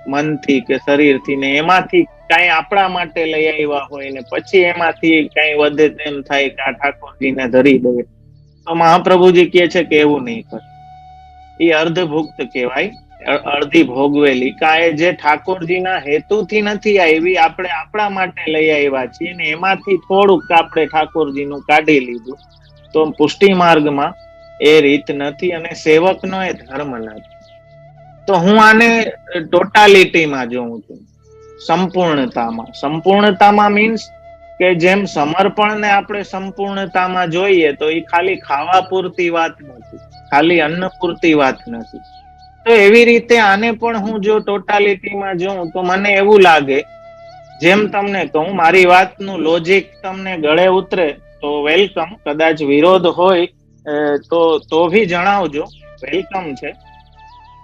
મનથી કે શરીરથી, ને એમાંથી કઈ આપણા માટે લઈ આવ્યા હોય ને પછી એમાંથી કઈ વધે તેમ થાય કે આ ઠાકોરજીને ધરી દે, તો મહાપ્રભુજી કે છે કે એવું નહીં કરે. એ અર્ધભુક્ત કહેવાય, અડધી ભોગવેલી. કાંઈ જે ઠાકોરજીના હેતુથી નથી આવી, આપણે આપણા માટે લઈ આવ્યા છીએ ને એમાંથી થોડુંક આપણે ઠાકોરજીનું કાઢી લીધું, તો પુષ્ટિ માર્ગમાં એ રીત નથી અને સેવકનો એ ધર્મ નથી. તો હું આને ટોટાલિટીમાં જોઉં છું, સંપૂર્ણતામાં. સંપૂર્ણતામાં મીન્સ કે જેમ સમર્પણને આપણે સંપૂર્ણતામાં જોઈએ તો એ ખાલી ખાવા પૂરતી વાત નથી, ખાલી અન્ન પૂરતી વાત નથી. તો એવી રીતે આને પણ હું જો ટોટાલિટીમાં જોઉં તો મને એવું લાગે, જેમ તમને કહું, મારી વાતનું લોજિક તમને ગળે ઉતરે તો વેલકમ, કદાચ વિરોધ હોય તો ભી જણાવજો, વેલકમ છે.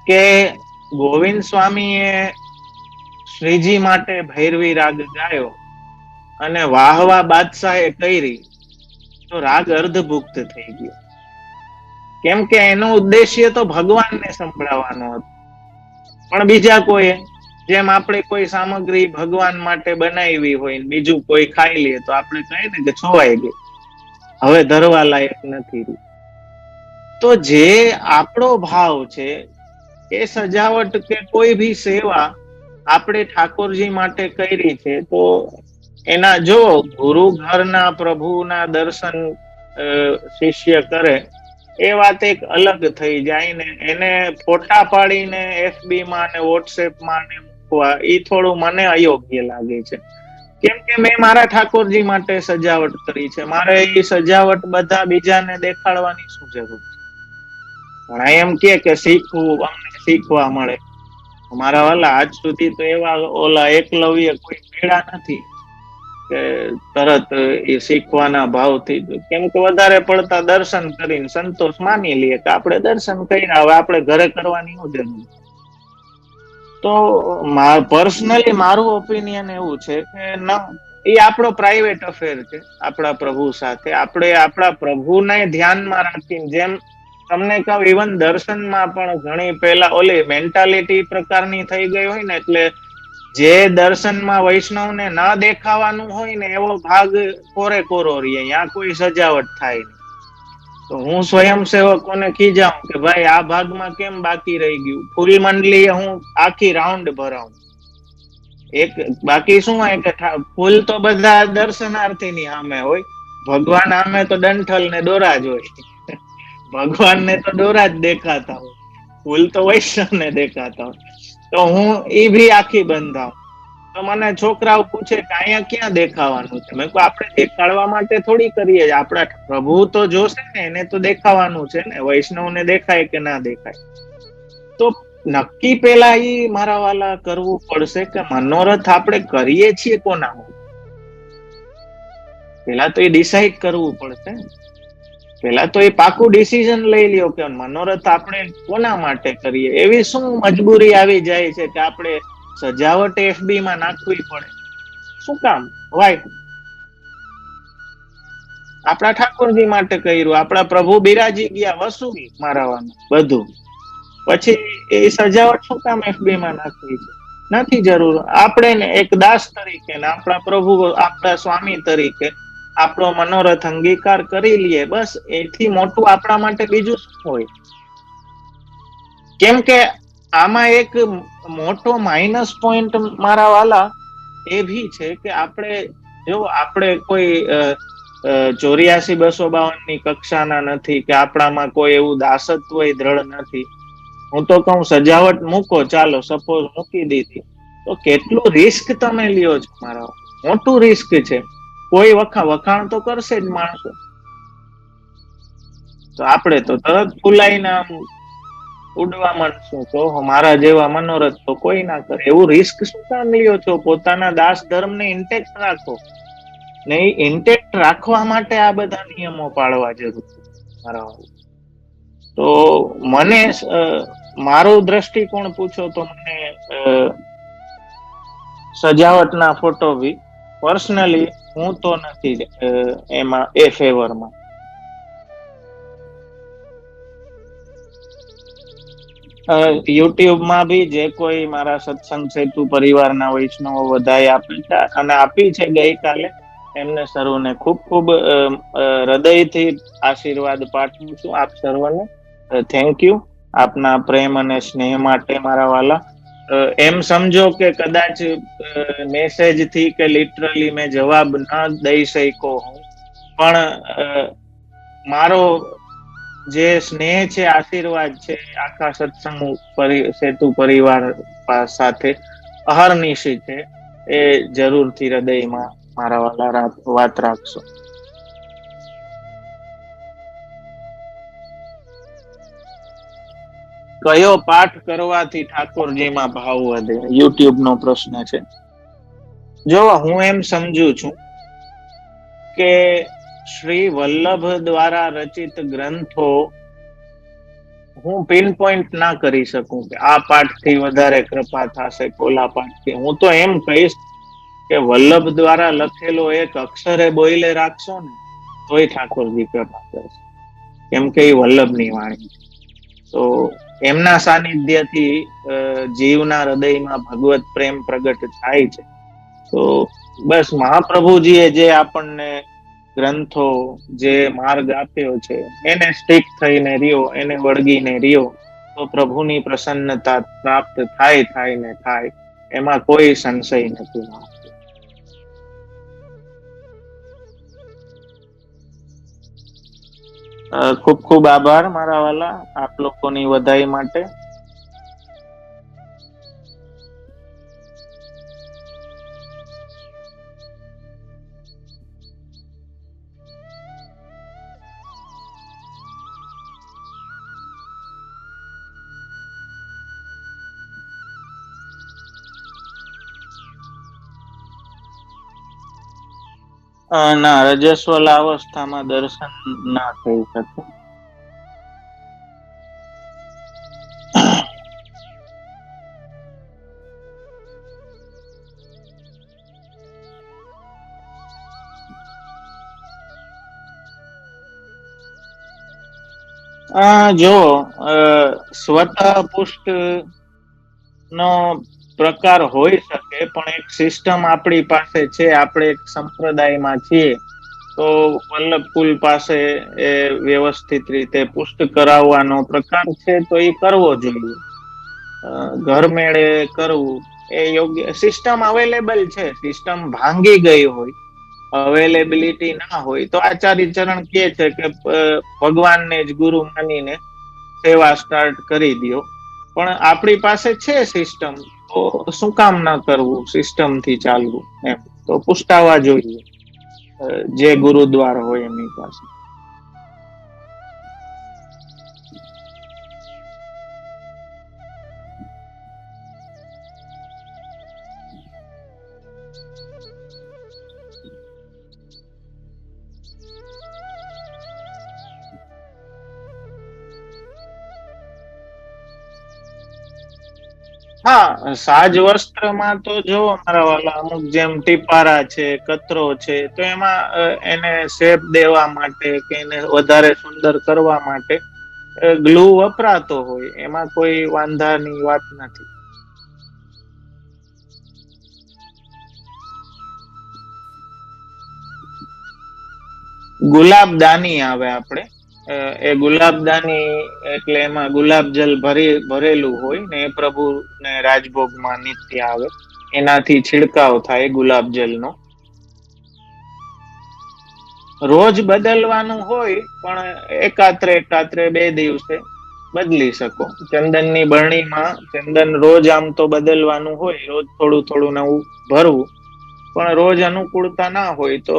કે ગોવિંદ સ્વામી એ શ્રીજી માટે ભૈરવી રાગ ગાયો અને વાહવા બાદશાહે કરી તો રાગ અર્ધભુક્ત થઈ ગયો. કેમ કે એનો ઉદ્દેશ્ય તો ભગવાનને સંભળાવવાનો હતો, પણ બીજા કોઈ જેમ આપણે કોઈ સામગ્રી ભગવાન માટે બનાવી હોય ને બીજું કોઈ ખાઈ લે તો આપણે કહીએ ને કે છોવાઈ ગઈ, હવે ધરવા લાયક નથી. તો જે આપણો ભાવ છે એ સજાવટ કે કોઈ ભી સેવા આપણે ઠાકોરજી માટે કરી છે, તો એના જો ગુરુ ઘરના પ્રભુના દર્શન શિષ્ય કરે એ વાત એક અલગ થઈ જાય ને. એને ફોટા પાડીને FB માં ને WhatsApp માં ને મૂકવા એ થોડું મને અયોગ્ય લાગે છે. કેમ કે મેં મારા ઠાકોરજી માટે સજાવટ કરી છે, મારે એ સજાવટ બધા બીજાને દેખાડવાની શું જરૂર છે? ઘણા એમ કે શીખવું, અમને શીખવા મળે. મારા વાલા આજ સુધી તો એવા ઓલા એકલવ્ય કોઈ મેળા નથી કે તરત એ શીખવાના ભાવથી, કેમ કે વધારે પડતા દર્શન કરીને સંતોષ માની લઈએ કે આપણે દર્શન કર્યા, હવે આપણે ઘરે કરવાની શું જરૂર. તો પર્સનલી મારું ઓપિનિયન એવું છે કે એ આપણો પ્રાઇવેટ અફેર છે આપણા પ્રભુ સાથે. આપણે આપણા પ્રભુને ધ્યાનમાં રાખીને, જેમ તમને કહું ઇવન દર્શનમાં પણ ઘણી પેલા ઓલી મેન્ટાલિટી પ્રકારની થઈ ગઈ હોય ને, એટલે જે દર્શનમાં વૈષ્ણવને ન દેખાવાનું હોય ને એવો ભાગ કોરે કોરો રહીએ, ત્યાં કોઈ સજાવટ થાય નહીં. તો હું સ્વયંસેવકોને ખીજાઉં કે ભાઈ આ ભાગમાં કેમ બાકી રહી ગયું. ફૂલ મંડલી હું આખી રાઉન્ડ ભરાવું. એક બાકી શું હોય કે ફૂલ તો બધા દર્શનાર્થીની સામે હોય, ભગવાન સામે તો ડંઠલ ને દોરા જ હોય. ભગવાનને તો દોરા જ દેખાતા હોય, ફૂલ તો વૈષ્ણવને દેખાતા હોય. તો હું ઈ ભી આખી બંધાવું. તો મને છોકરાઓ પૂછે કે અહીંયા ક્યાં દેખાવાનું છે? મેં કહ્યું આપણે દેખાડવા માટે થોડી કરીએ, આપણા પ્રભુ તો જોશે ને, એને તો દેખાવાનું છે ને. વૈષ્ણવને દેખાય કે ના દેખાય, તો નક્કી પેલા ઈ મારા વાલા કરવું પડશે કે મનોરથ આપણે કરીએ છીએ કોના માટે. પેલા તો એ ડિસાઈડ કરવું પડશે. પેલા તો એ પાકું ડિસિઝન લઈ લ્યો કે મનોરથ આપણે કોના માટે કરીએ. એવી શું મજબૂરી આવી જાય છે કે આપણે સજાવટ FB માં નાખવી પડે? શું કામ? વાય આપણા ઠાકોરજી માટે કર્યું, આપણા પ્રભુ બિરાજી ગયા વસુલી મારાવાનું બધું, પછી એ સજાવટ શું કામ FB માં નાખવી છે? નથી જરૂર. આપણે એક દાસ તરીકે ને આપણા પ્રભુ આપણા સ્વામી તરીકે આપણો મનોરથ અંગીકાર કરી લઈએ, બસ. એથી મોટું આપણા માટે બીજું શું હોય? કેમ કે આમાં એક મોટો માઇનસ પોઈન્ટ મારા વાલા એ ભી છે કે આપણે કોઈ 84-252 ની કક્ષાના નથી કે આપણામાં કોઈ એવું દાસત્વ દ્રઢ નથી. હું તો કહું સજાવટ મૂકો, ચાલો સપોઝ મૂકી દીધી, તો કેટલું રિસ્ક તમે લ્યો છો મારા? મોટું રિસ્ક છે. કોઈ વખાણ તો કરશે જ માણસો. તો આપણે તો તરત ફૂલાઈને ઉડવા માંડશું. તો મારા જેવા મનોરથ તો કોઈ ના કરે. એવું રિસ્ક શું કામ લ્યો છો? પોતાના દાસ ધર્મને ઇન્ટેક્ટ રાખો ને. ઇન્ટેક્ટ રાખવા માટે આ બધા નિયમો પાળવા જરૂર છે મારા. તો મને મારો દ્રષ્ટિકોણ પૂછો તો મને સજાવટના ફોટો બી પર્સનલી હું તો નથી એમાં એ ફેવરમાં. યુટ્યુબમાં બી જે કોઈ મારા સત્સંગ સેતુ પરિવારના વૈષ્ણવો વધારે આપે છે અને આપી છે ગઈકાલે, એમને સર્વને ખૂબ ખૂબ હૃદયથી આશીર્વાદ પાઠવું છું આપ સર્વને. થેન્ક યુ આપના પ્રેમ અને સ્નેહ માટે મારા વાલા. એમ સમજો કે કદાચ મેસેજ થી કે લિટરલી મેં જવાબ ના દઈ શક્યો હું, પણ મારો જે સ્નેહ છે, આશીર્વાદ છે, આખા સત્સંગ સેતુ પરિવાર સાથે અહર્નિશી છે. એ જરૂરથી હૃદયમાં મારા વાલા વાત રાખશો. કયો પાઠ કરવાથી ઠાકોરજીમાં ભાવ વધે? યુટ્યુબ નો પ્રશ્ન છે. જો હું એમ સમજુ છું કે શ્રી વલ્લભ દ્વારા રચિત ગ્રંથો હું પિન પોઈન્ટ ના કરી શકું કે આ પાઠથી વધારે કૃપા થશે કોલા પાઠથી. હું તો એમ કહીશ કે વલ્લભ દ્વારા લખેલો એક અક્ષરે બોઈલે રાખશો ને તોય ઠાકોરજી કૃપા કરશે, કેમ કે એ વલ્લભની વાણી છે. તો એમના સાનિધ્યથી જીવના હૃદયમાં ભગવત પ્રેમ પ્રગટ થાય છે. તો બસ મહાપ્રભુજીએ જે આપણને ગ્રંથો, જે માર્ગ આપ્યો છે, એને સ્ટીક થઈને રહ્યો, એને વળગીને રહ્યો, તો પ્રભુની પ્રસન્નતા પ્રાપ્ત થાય ને થાય, એમાં કોઈ સંશય નથી. ખુબ ખુબ આભાર મારા વાલા, આપ લોકોની વધાઈ માટે. ના, રજસ્વલા અવસ્થામાં દર્શન ના થઈ શકે. જો સ્વતઃ પુષ્ટ નો પ્રકાર હોઈ શકે, પણ એક સિસ્ટમ આપણી પાસે છે, આપણે એક સંપ્રદાયમાં છીએ, તો વલ્લભકુલ પાસે એ વ્યવસ્થિત રીતે પુષ્ટ કરાવવાનો પ્રકાર છે, તો એ કરવો જોઈએ. ઘર મેળે કરવું એ યોગ્ય સિસ્ટમ અવેલેબલ છે. સિસ્ટમ ભાંગી ગઈ હોય, અવેલેબિલિટી ના હોય, તો આચાર્ય ચરણ કે છે કે ભગવાનને જ ગુરુ માનીને સેવા સ્ટાર્ટ કરી દો. પણ આપણી પાસે છે સિસ્ટમ, તો શું કામ ના કરવું, સિસ્ટમ થી ચાલવું એમ. તો પૂછતાવા જોઈએ જે ગુરુદ્વાર હોય એમની પાસે. હા, સાજ વસ્ત્રમાં તો જો મારા વાલા, અમુક જેમ ટીપારા છે, કતરો છે, તો એમાં એને શેપ દેવા માટે કે એને વધારે સુંદર કરવા માટે ગ્લુ વપરાતો હોય, એમાં કોઈ વાંધાની વાત નથી. ગુલાબદાની આવે આપણે, એ ગુલાબદાની એટલે એમાં ગુલાબ જલ ભરેલું હોય ને, એ પ્રભુ ને રાજભોગમાં નિત્ય આવે, એનાથી છિડકાવ થાય ગુલાબજલ નો. રોજ બદલવાનું હોય, પણ એકાત્રે 2 દિવસે બદલી શકો. ચંદન ની બરણીમાં ચંદન રોજ આમ તો બદલવાનું હોય, રોજ થોડું થોડું નવું ભરવું, પણ રોજ અનુકૂળતા ના હોય તો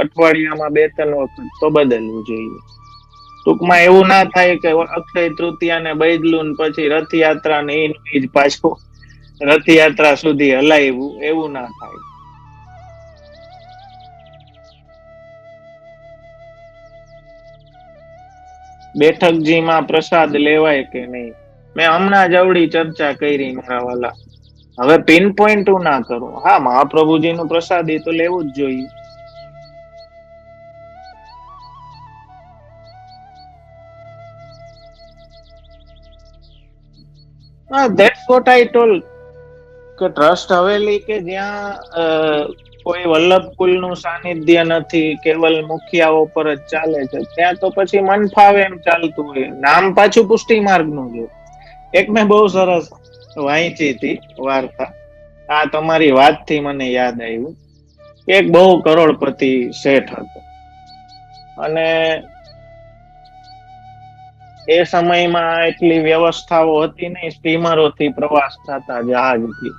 અઠવાડિયામાં 2-3 વખત તો બદલવું જોઈએ. ટૂંકમાં એવું ના થાય કે અક્ષય તૃતીયા ને બદલું પછી રથયાત્રા ને એ જ પાછું રથયાત્રા સુધી હલાવવું, એવું ના થાય. બેઠકજી માં પ્રસાદ લેવાય કે નહીં, મેં હમણાં જવડી ચર્ચા કરી મારા વાલા. હવે પિન પોઈન્ટ ના કરું. હા, મહાપ્રભુજી નું પ્રસાદ એ તો લેવું જ જોઈએ. ધેટ્સ વોટ આઈ ટોલ્ડ, કે ટ્રસ્ટ હવેલી કે જ્યાં કોઈ વલ્લભકુલ નું સાનિધ્ય નથી, કેવલ મુખિયાઓ પર જ ચાલે છે, ત્યાં તો પછી મન ફાવે એમ ચાલતું હોય. નામ પાછું પુષ્ટિ માર્ગ નું છે. એક મેં બહુ સરસ વાંચી હતી વાર્તા, આ તમારી વાત થી મને યાદ આવ્યું. એક બહુ કરોડપતિ શેઠ હતો, અને એ સમયમાં એટલી વ્યવસ્થાઓ હતી નહીં, સ્ટીમરોથી પ્રવાસ થતા, જહાજથી,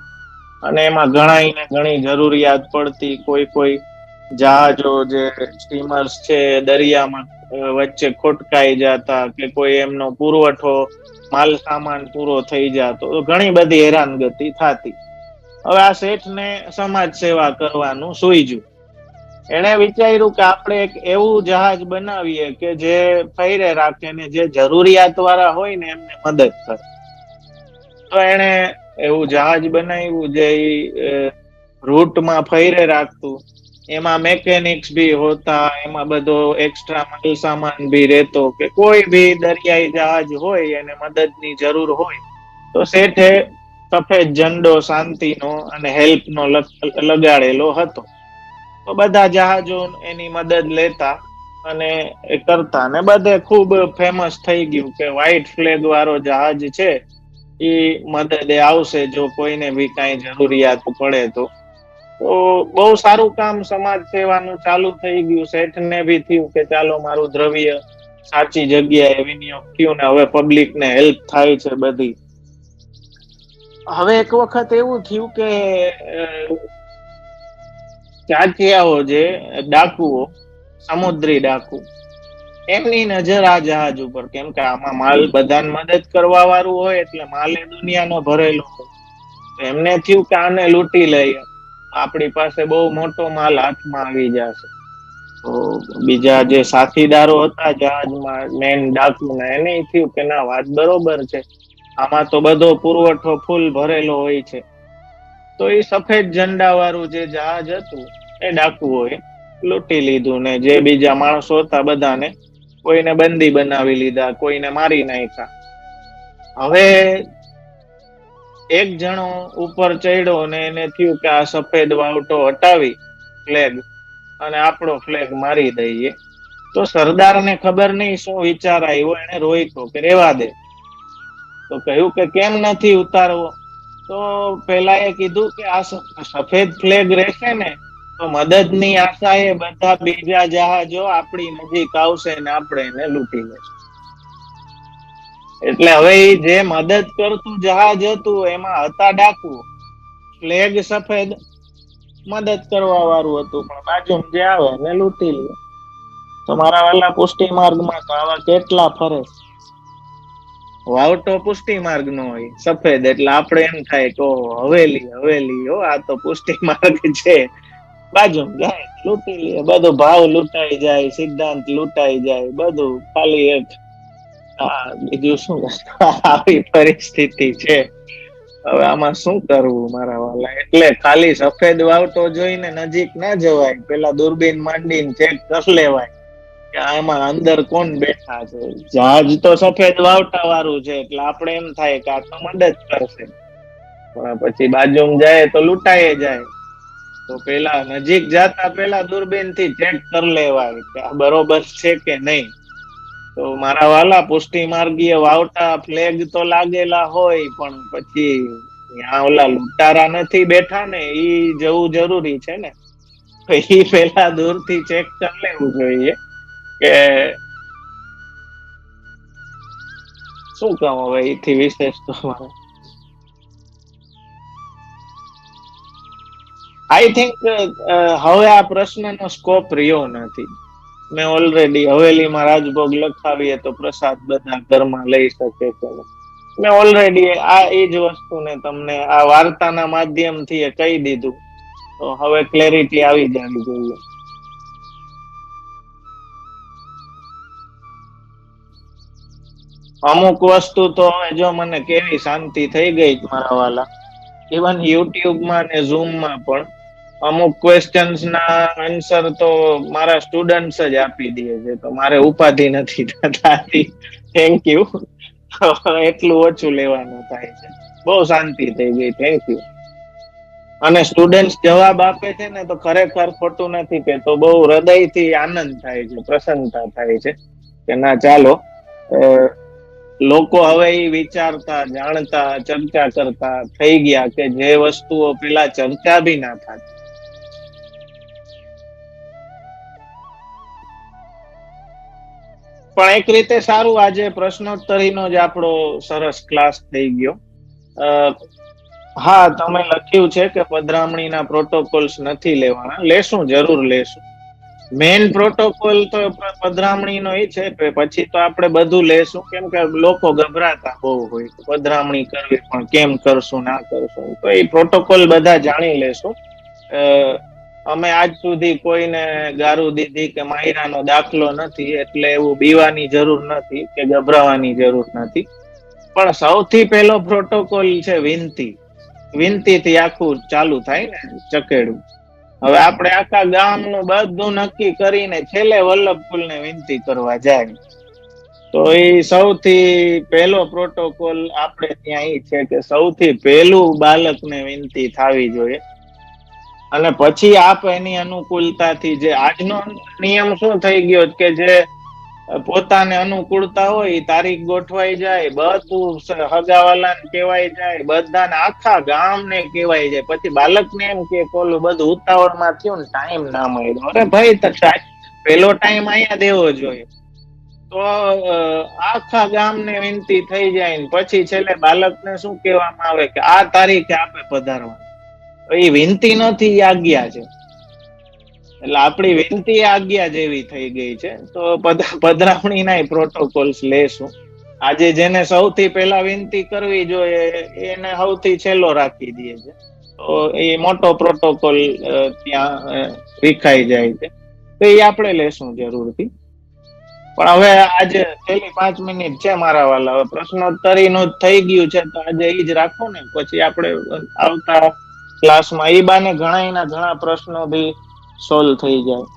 અને એમાં ઘણી જરૂરિયાત પડતી. કોઈ જહાજો જે સ્ટીમર્સ છે, દરિયામાં વચ્ચે ખોટકાઈ જતા, કે કોઈ એમનો પુરવઠો માલ સામાન પૂરો થઈ જતો, તો ઘણી બધી હેરાનગતિ થતી. હવે આ શેઠ ને સમાજ સેવા કરવાનું સૂઝ્યું. એને વિચાર્યું કે આપણે એક એવું જહાજ બનાવીએ કે જે ફૈરે રાખે ને જે જરૂરિયાત વાળા હોય ને એમને મદદ કરે. તો એને એવું જહાજ બનાવ્યું જે રૂટમાં ફૈરે રાખતું. એમાં મેકેનિક્સ બી હોતા, એમાં બધો એક્સ્ટ્રા માલ સામાન બી રહેતો, કે કોઈ બી દરિયાઈ જહાજ હોય અને મદદની જરૂર હોય તો શેઠે સફેદ ઝંડો શાંતિનો અને હેલ્પનો લગાડેલો હતો. તો બધા જહાજો એની મદદ લેતા અને એ કરતા, ને બધે ખુબ ફેમસ થઈ ગયું કે વ્હાઈટ ફ્લેગ વાળો જહાજ છે ઈ મદદે આવશે જો કોઈને બી કઈ જરૂરિયાત પડે તો. તો બહુ સારું કામ સમાજ સેવાનું ચાલુ થઈ ગયું. શેઠ ને બી થયું કે ચાલો મારું દ્રવ્ય સાચી જગ્યાએ વિનિયોગ થયું ને હવે પબ્લિક ને હેલ્પ થાય છે બધી. હવે એક વખત એવું થયું કે ચાચિયાઓ જે ડાકુઓ, સમુદ્રી ડાકુ, એમની નજર આ જહાજ ઉપર, કેમ કે આમાં માલ બધાને મદદ કરવા વાળું હોય એટલે માલ એ દુનિયાનો ભરેલો હોય. એમને થયું કે આને લૂંટી લઈએ, આપણી પાસે બહુ મોટો માલ હાથમાં આવી જશે. તો બીજા જે સાથીદારો હતા જહાજમાં મેન ડાકુના, એને થયું કે ના, વાત બરોબર છે, આમાં તો બધો પુરવઠો ફૂલ ભરેલો હોય છે. તો એ સફેદ ઝંડા વાળું જે જહાજ હતું એ ડાકુઓએ લૂંટી લીધું, ને જે બીજા માણસો હતા બધાને કોઈને બંદી બનાવી લીધા, કોઈને મારી નાખ્યા. હવે એક જણો ઉપર ચડ્યો ને એને થયું કે આ સફેદ વાવટો હટાવી ફ્લેગ અને આપણો ફ્લેગ મારી દઈએ. તો સરદારને ખબર નહીં શું વિચાર આવ્યો, એને રોક્યો કે રેવા દે. તો કહ્યું કે કેમ નથી ઉતારવો? તો પેલા એ કીધું કે આ સફેદ ફ્લેગ રહેશે ને તો મદદની આશાએ બધા બીજા જહાજો આપણી નજીક આવશે ને આપણે એને લૂંટી લેશું. એટલે હવે જે મદદ કરતું જહાજ હતું એમાં હતા ડાકુ, ફ્લેગ સફેદ, મદદ કરવા વાળું હતું પણ બાજુમાં જે આવે એને લૂંટી લે. તો મારા વાલા પુષ્ટિ માર્ગમાં તો આવા કેટલા ફરે. વાવટો પુષ્ટિ માર્ગ નો હોય સફેદ એટલે આપડે એમ થાય તો હવેલી હવેલી હો, આ તો પુષ્ટિ માર્ગ છે, બાજુમાં જાય લૂંટી લે. બધો ભાવ લૂંટાઈ જાય, સિદ્ધાંત લૂંટાઈ જાય, બધું ખાલી એક બીજું શું. આવી પરિસ્થિતિ છે. હવે આમાં શું કરવું મારા વાલા? એટલે ખાલી સફેદ વાવટો જોઈને નજીક ના જવાય, પેલા દૂરબીન માંડીને ચેક કરી લેવાય કે આમાં અંદર કોણ બેઠા છે. જહાજ તો સફેદ વાવટા વાળું છે એટલે આપડે એમ થાય કે આ તો મદદ કરશે, પણ પછી બાજુમાં જાય તો લૂંટાઈ જાય. તો પેલા નજીક જતા પેલા દૂરબીન થી ચેક કરી લેવાય કે આ બરોબર છે કે નહીં. તો મારા વાલા પુષ્ટિ માર્ગીય વાવટા ફ્લેગ તો લાગેલા હોય પણ પછી ત્યાં ઓલા લૂંટારા નથી બેઠા ને, ઈ જવું જરૂરી છે ને. ઈ પેલા દૂર થી ચેક કરી લેવું જોઈએ કે શું કહું હવે એથી વિશેષ તો મારે આઈ થિંક હવે આ પ્રશ્નનો સ્કોપ રહ્યો નથી. મેં ઓલરેડી હવેલીમાં રાજભોગ લખાવીએ તો પ્રસાદ બધા ઘરમાં લઈ શકે છે. મેં ઓલરેડી આ એ જ વસ્તુને તમને આ વાર્તાના માધ્યમથી કહી દીધું, તો હવે ક્લેરિટી આવી જવી જોઈએ. અમુક વસ્તુ તો હવે જો મને કેવી શાંતિ થઈ ગઈ મારા વાલા, ઇવન યુટ્યુબમાં ને ઝૂમમાં પણ અમુક ક્વેશ્ચન્સ ના આન્સર તો મારા સ્ટુડન્ટ્સ જ આપી દે છે, તો મારે ઉપાધિ નથી થતી. Thank you. એટલું ઓછું લેવાનું થાય છે. બહુ શાંતિ થઈ ગઈ. Thank you. અને સ્ટુડન્ટ જવાબ આપે છે ને તો ખરેખર ખોટું નથી કે તો બહુ હૃદયથી આનંદ થાય છે, પ્રસન્નતા થાય છે કે ના ચાલો લોકો હવે એ વિચારતા, જાણતા, ચર્ચા કરતા થઈ ગયા કે જે વસ્તુઓ પેલા ચર્ચા બી ના થતી. પણ એક રીતે સારું, આજે પ્રશ્નોત્તરીનો જ આપણો સરસ ક્લાસ થઈ ગયો. હા, તમે લખ્યું છે કે પધરામણીના પ્રોટોકોલ્સ નથી લેવાના. લેશું, જરૂર લેશું. મેઇન પ્રોટોકોલ તો પધરામણીનો એ છે કે પછી તો આપણે બધું લેશું, કેમ કે લોકો ગભરાતા બહુ હોય પધરામણી કરવી પણ કેમ કરશું, ના કરશું. તો એ પ્રોટોકોલ બધા જાણી લેશું. અમે આજ સુધી કોઈને ગારું દીધી કે માયરાનો દાખલો નથી, એટલે એવું બીવાની જરૂર નથી કે ગભરાવાની જરૂર નથી. પણ સૌથી પહેલો પ્રોટોકોલ છે વિનંતી. વિનંતી થી આખું ચાલુ થાય ને ચકેડું. હવે આપણે આખા ગામનું બધું નક્કી કરીને છેલ્લે વલ્લભકુલને વિનંતી કરવા જાય, તો એ સૌથી પહેલો પ્રોટોકોલ આપણે ત્યાં એ છે કે સૌથી પહેલું બાળકને વિનંતી થવી જોઈએ, અને પછી આપ એની અનુકૂળતાથી, જે આજનો નિયમ શું થઈ ગયો કે જે પોતાને અનુકૂળતા હોય એ તારીખ ગોઠવાઈ જાય, બધું હગાવાલાને કહેવાય જાય, બધાને આખા ગામને કહેવાય જાય, પછી બાળકને એમ કે ઓલું બધું ઉતાવળમાં થયું ને ટાઈમ ના મળ્યો. અરે ભાઈ, પેલો ટાઈમ અહીંયા દેવો જોઈએ. તો આખા ગામને વિનંતી થઈ જાય ને પછી છેલ્લે બાળકને શું કહેવામાં આવે કે આ તારીખે આપે પધારવાનું. એ વિનંતી નથી, એ આજ્ઞા છે. એટલે આપણી વિનંતી આજ્ઞા જેવી થઈ ગઈ છે. તો પધરામણીના પ્રોટોકોલ્સ લેશું. આજે જેને સૌથી પહેલા વિનંતી કરવી જોઈએ એને સૌથી છેલ્લો રાખી દે છે, તો એ મોટો પ્રોટોકોલ ત્યાં વિખાઈ જાય છે. તો એ આપણે લેશું જરૂરથી. પણ હવે આજે છેલ્લી 5 મિનિટ છે મારા વાલા, હવે પ્રશ્નોત્તરીનું થઈ ગયું છે, તો આજે એ જ રાખો ને, પછી આપણે આવતા ક્લાસમાં એ બાને ઘણા પ્રશ્નો બી સોલ્વ થઈ જાય.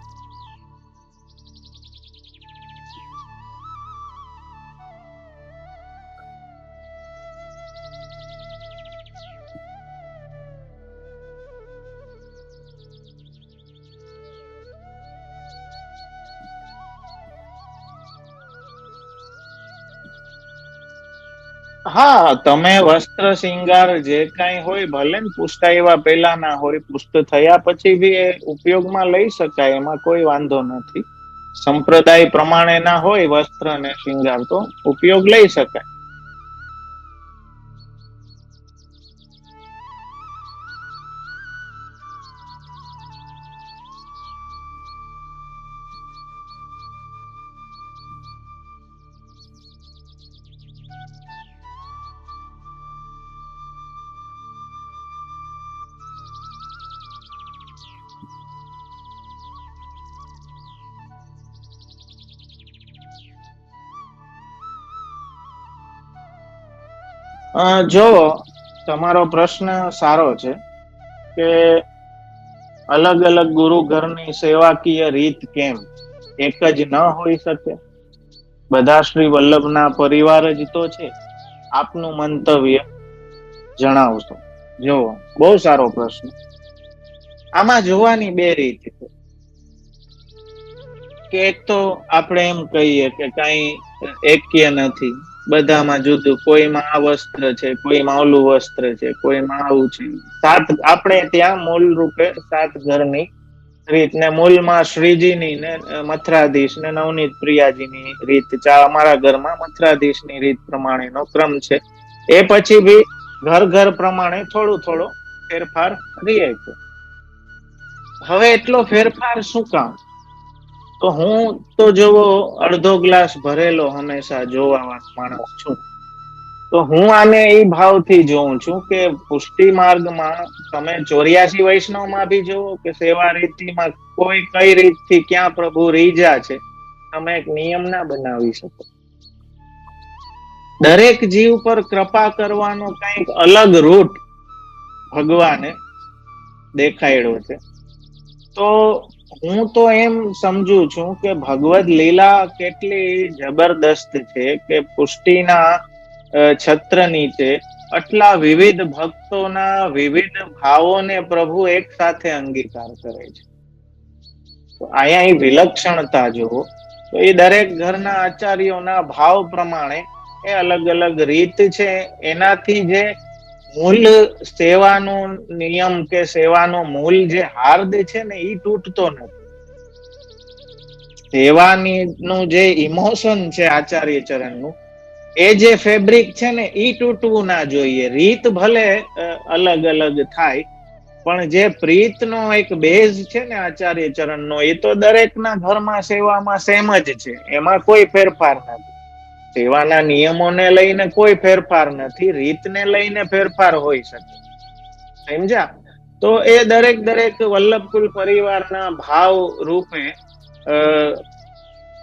હા, તમે વસ્ત્ર શિંગાર જે કઈ હોય, ભલે ને પુષ્ટ એવા પેલા ના હોય, પુષ્ટ થયા પછી બી એ ઉપયોગમાં લઈ શકાય, એમાં કોઈ વાંધો નથી. સંપ્રદાય પ્રમાણે ના હોય વસ્ત્ર ને શિંગાર, તો ઉપયોગ લઈ શકાય. જો તમારો પ્રશ્ન સારો છે કે અલગ અલગ ગુરુ ઘરની સેવાકીય રીત કેમ એક જ ન હોઈ શકે? બધા શ્રી વલ્લભના પરિવાર જ તો છે. આપનું મંતવ્ય જણાવશો. જો, બહુ સારો પ્રશ્ન. આમાં જોવાની બે રીત છે કે એક તો આપણે એમ કહીએ કે કઈ એક્ય નથી, બધામાં જુદું, કોઈમાં આ વસ્ત્ર છે, કોઈમાં ઓલું વસ્ત્ર છે, કોઈમાં આવું છે. આપણે ત્યાં મૂળ રૂપે 7 ઘરની રીત, ને મૂળમાં શ્રીજીની ને મથરાધીશ ને નવનીત પ્રિયાજીની રીત, અમારા ઘરમાં મથરાધીશની રીત પ્રમાણેનો ક્રમ છે. એ પછી બી ઘર પ્રમાણે થોડો ફેરફાર રહે છે. હવે એટલો ફેરફાર શું કામ? તો હું તો જોવો અડધો ગ્લાસ ભરેલો હંમેશા જોવા માણસ છું. તો હું આને એ ભાવથી જોઉં છું કે પુષ્ટિ માર્ગમાં તમે 84 વૈષ્ણવમાં બી જોવો કે સેવા રીતિમાં કોઈ કઈ રીતથી ક્યાં પ્રભુ રીઝા છે, તમે એક નિયમ ના બનાવી શકો. દરેક જીવ પર કૃપા કરવાનો કઈક અલગ રૂટ ભગવાને દેખાડ્યો છે. તો હું તો એમ સમજુ છું કે ભગવદ લીલા કેટલી જબરદસ્ત છે કે પુષ્ટિના છત્ર નીચે આટલા વિવિધ ભક્તોના વિવિધ ભાવોને પ્રભુ એક સાથે અંગીકાર કરે છે. તો અહીંયા એ વિલક્ષણતા જુઓ, તો એ દરેક ઘરના આચાર્યોના ભાવ પ્રમાણે એ અલગ અલગ રીત છે. એનાથી જે મૂળ સેવાનો નિયમ કે સેવાનો મૂળ જે હાર્દ છે ને, એ તૂટતો નથી. સેવાની નું જે ઇમોશન છે આચાર્ય ચરણનું, એ જે ફેબ્રિક છે ને, એ તૂટવું ના જોઈએ. રીત ભલે અલગ અલગ થાય, પણ જે પ્રીતનો એક બેઝ છે ને આચાર્ય ચરણનો, એ તો દરેકના ઘરમાં સેવામાં સેમ જ છે. એમાં કોઈ ફેરફાર નથી. સેવાના નિયમોને લઈને કોઈ ફેરફાર નથી, રીતને લઈને ફેરફાર હોઈ શકે. સમજ્યા? તો એ દરેક વલ્લભકુલ પરિવારના ભાવ રૂપે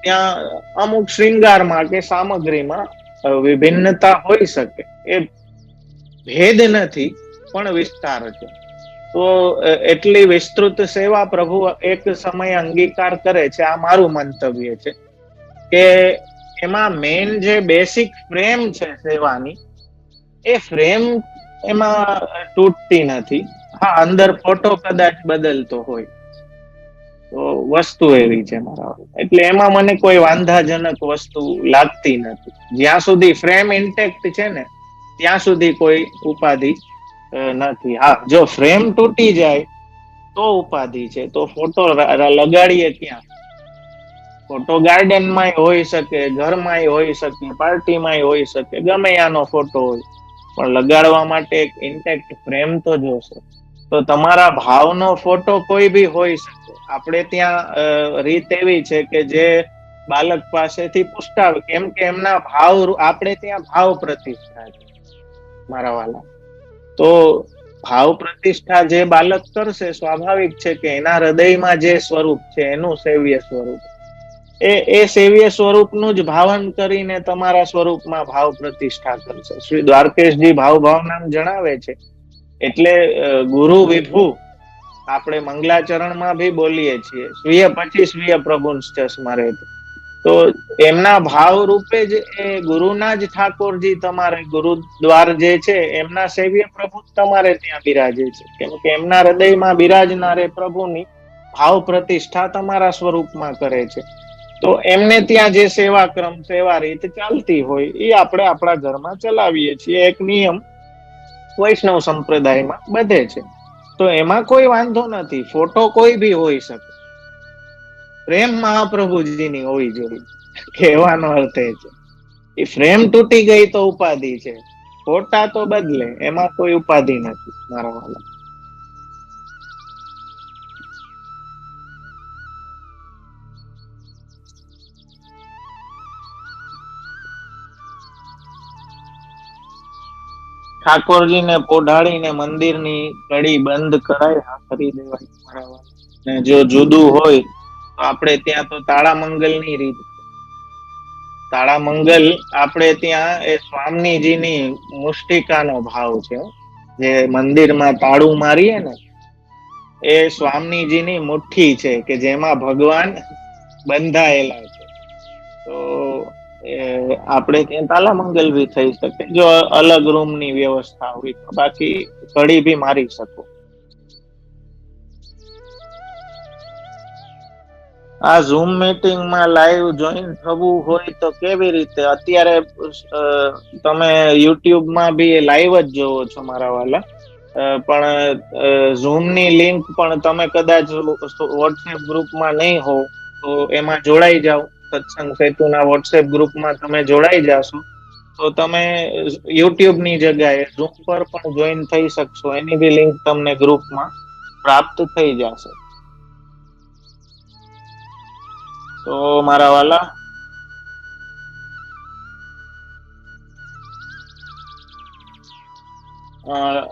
ત્યાં અમુક શ્રૃંગારમાં કે સામગ્રીમાં વિભિન્નતા હોઈ શકે. એ ભેદ નથી, પણ વિસ્તાર છે. તો એટલી વિસ્તૃત સેવા પ્રભુ એક સમય અંગીકાર કરે છે. આ મારું મંતવ્ય છે કે એમાં મેઇન જે બેસિક ફ્રેમ છે સેવાની, એ ફ્રેમ એમાં તૂટતી નથી. હા, અંદર ફોટો કદાચ બદલતો હોય તો વસ્તુ એવી છે મારા, એટલે એમાં મને કોઈ વાંધાજનક વસ્તુ લાગતી નથી. જ્યાં સુધી ફ્રેમ ઇન્ટેક્ટ છે ને ત્યાં સુધી કોઈ ઉપાધિ નથી. હા, જો ફ્રેમ તૂટી જાય તો ઉપાધિ છે. તો ફોટો લગાડીએ ક્યાં? ફોટો ગાર્ડનમાં હોઈ શકે, ઘરમાં હોઈ શકે, પાર્ટીમાં હોઈ શકે, ગમે આનો ફોટો હોય, પણ લગાડવા માટે એક ઇન્ટેક્ટ ફ્રેમ તો જોશે. તો તમારા ભાવનો ફોટો કોઈ બી હોઈ શકે. આપણે ત્યાં રીત એવી છે કે જે બાળક પાસેથી પૂછતા, કેમ કે એમના ભાવ, આપણે ત્યાં ભાવ પ્રતિષ્ઠા છે મારા વાલા. તો ભાવ પ્રતિષ્ઠા જે બાળક કરશે, સ્વાભાવિક છે કે એના હૃદયમાં જે સ્વરૂપ છે એનું સેવ્ય સ્વરૂપ, એ સેવ્ય સ્વરૂપનું જ ભાવન કરીને તમારા સ્વરૂપમાં ભાવ પ્રતિષ્ઠા કરશે. શ્રી દ્વારકેશજી ભાવ ભાવનામ જણાવે છે. એટલે ગુરુ વિભુ આપણે મંગલાચરણમાં બી બોલીએ છીએ, સ્વીય પછી સ્વીય પ્રભુ સ્મરે. તો એમના ભાવ રૂપે જ એ ગુરુના જ ઠાકોરજી તમારે ગુરુદ્વાર જે છે એમના સેવ્ય પ્રભુ તમારે ત્યાં બિરાજે છે. કેમ કે એમના હૃદયમાં બિરાજનારે પ્રભુની ભાવ પ્રતિષ્ઠા તમારા સ્વરૂપમાં કરે છે. તો એમને ત્યાં જે સેવા ક્રમ, સેવા રીત ચાલતી હોય એ આપણે આપણા ઘરમાં ચલાવીએ છીએ. એક નિયમ વૈષ્ણવ સંપ્રદાયમાં બધે છે, તો એમાં કોઈ વાંધો નથી. ફોટો કોઈ બી હોઈ શકે, પ્રેમ મહાપ્રભુજીની હોવી જોઈએ, કહેવાનો અર્થ એ છે. એ ફ્રેમ તૂટી ગઈ તો ઉપાધિ છે, ફોટા તો બદલે, એમાં કોઈ ઉપાધિ નથી મારા વાલા. ઠાકોરજીને પોઢાડીને મંદિરની કડી બંધ કરાય, હા કરી દેવાય મારા વાલા. ને જો જુદું હોય તો આપણે ત્યાં તો તાળા મંગલની રીત. તાળા મંગલ આપણે ત્યાં એ સ્વામીજીની મુષ્ટિકાનો ભાવ છે. જે મંદિરમાં તાળું મારીએ ને, એ સ્વામીજીની મુઠ્ઠી છે કે જેમાં ભગવાન બંધાયેલા છે. તો આપણે ત્યાં તાલા મંગલ બી થઈ શકે જો અલગ રૂમની વ્યવસ્થા હોય તો. બાકી કડી બી મારી શકો. આ ઝૂમ મીટિંગમાં લાઈવ જોઈન થવું હોય તો કેવી રીતે? અત્યારે તમે યુટ્યુબમાં બી લાઈવ જ જોવો છો મારા વાલા, પણ ઝૂમની લિંક પણ તમે કદાચ વોટ્સએપ ગ્રુપમાં નહીં હો તો એમાં જોડાઈ જાઓ. સત્સંગ સેતુના વોટ્સએપ ગ્રુપમાં તમે જોડાઈ જાશો તો તમે યુટ્યુબની જગ્યાએ ઝૂમ પર પણ જોઈન થઈ શકશો. એની બી લિંક તમને ગ્રુપમાં પ્રાપ્ત થઈ જશે. તો મારા વાલા,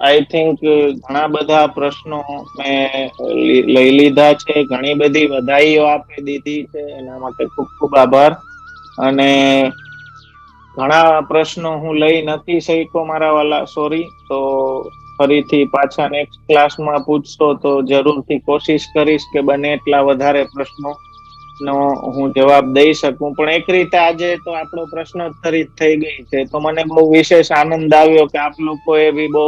આઈ થિંક ઘણા બધા પ્રશ્નો મેં લઈ લીધા છે. ઘણી બધી બધાઈઓ આપી દીધી છે, એના માટે ખૂબ ખૂબ આભાર. અને ઘણા પ્રશ્નો હું લઈ નથી શક્યો મારા વાલા, સોરી. તો ફરીથી પાછા નેક્સ્ટ ક્લાસમાં પૂછશો તો જરૂરથી કોશિશ કરીશ કે બને એટલા વધારે પ્રશ્નો નો હું જવાબ દઈ શકું. પણ એક રીતે આજે તો આપણો પ્રશ્નોત્તરી થઈ ગઈ છે, તો મને બહુ વિશેષ આનંદ આવ્યો કે આપ લોકોએ બી બહુ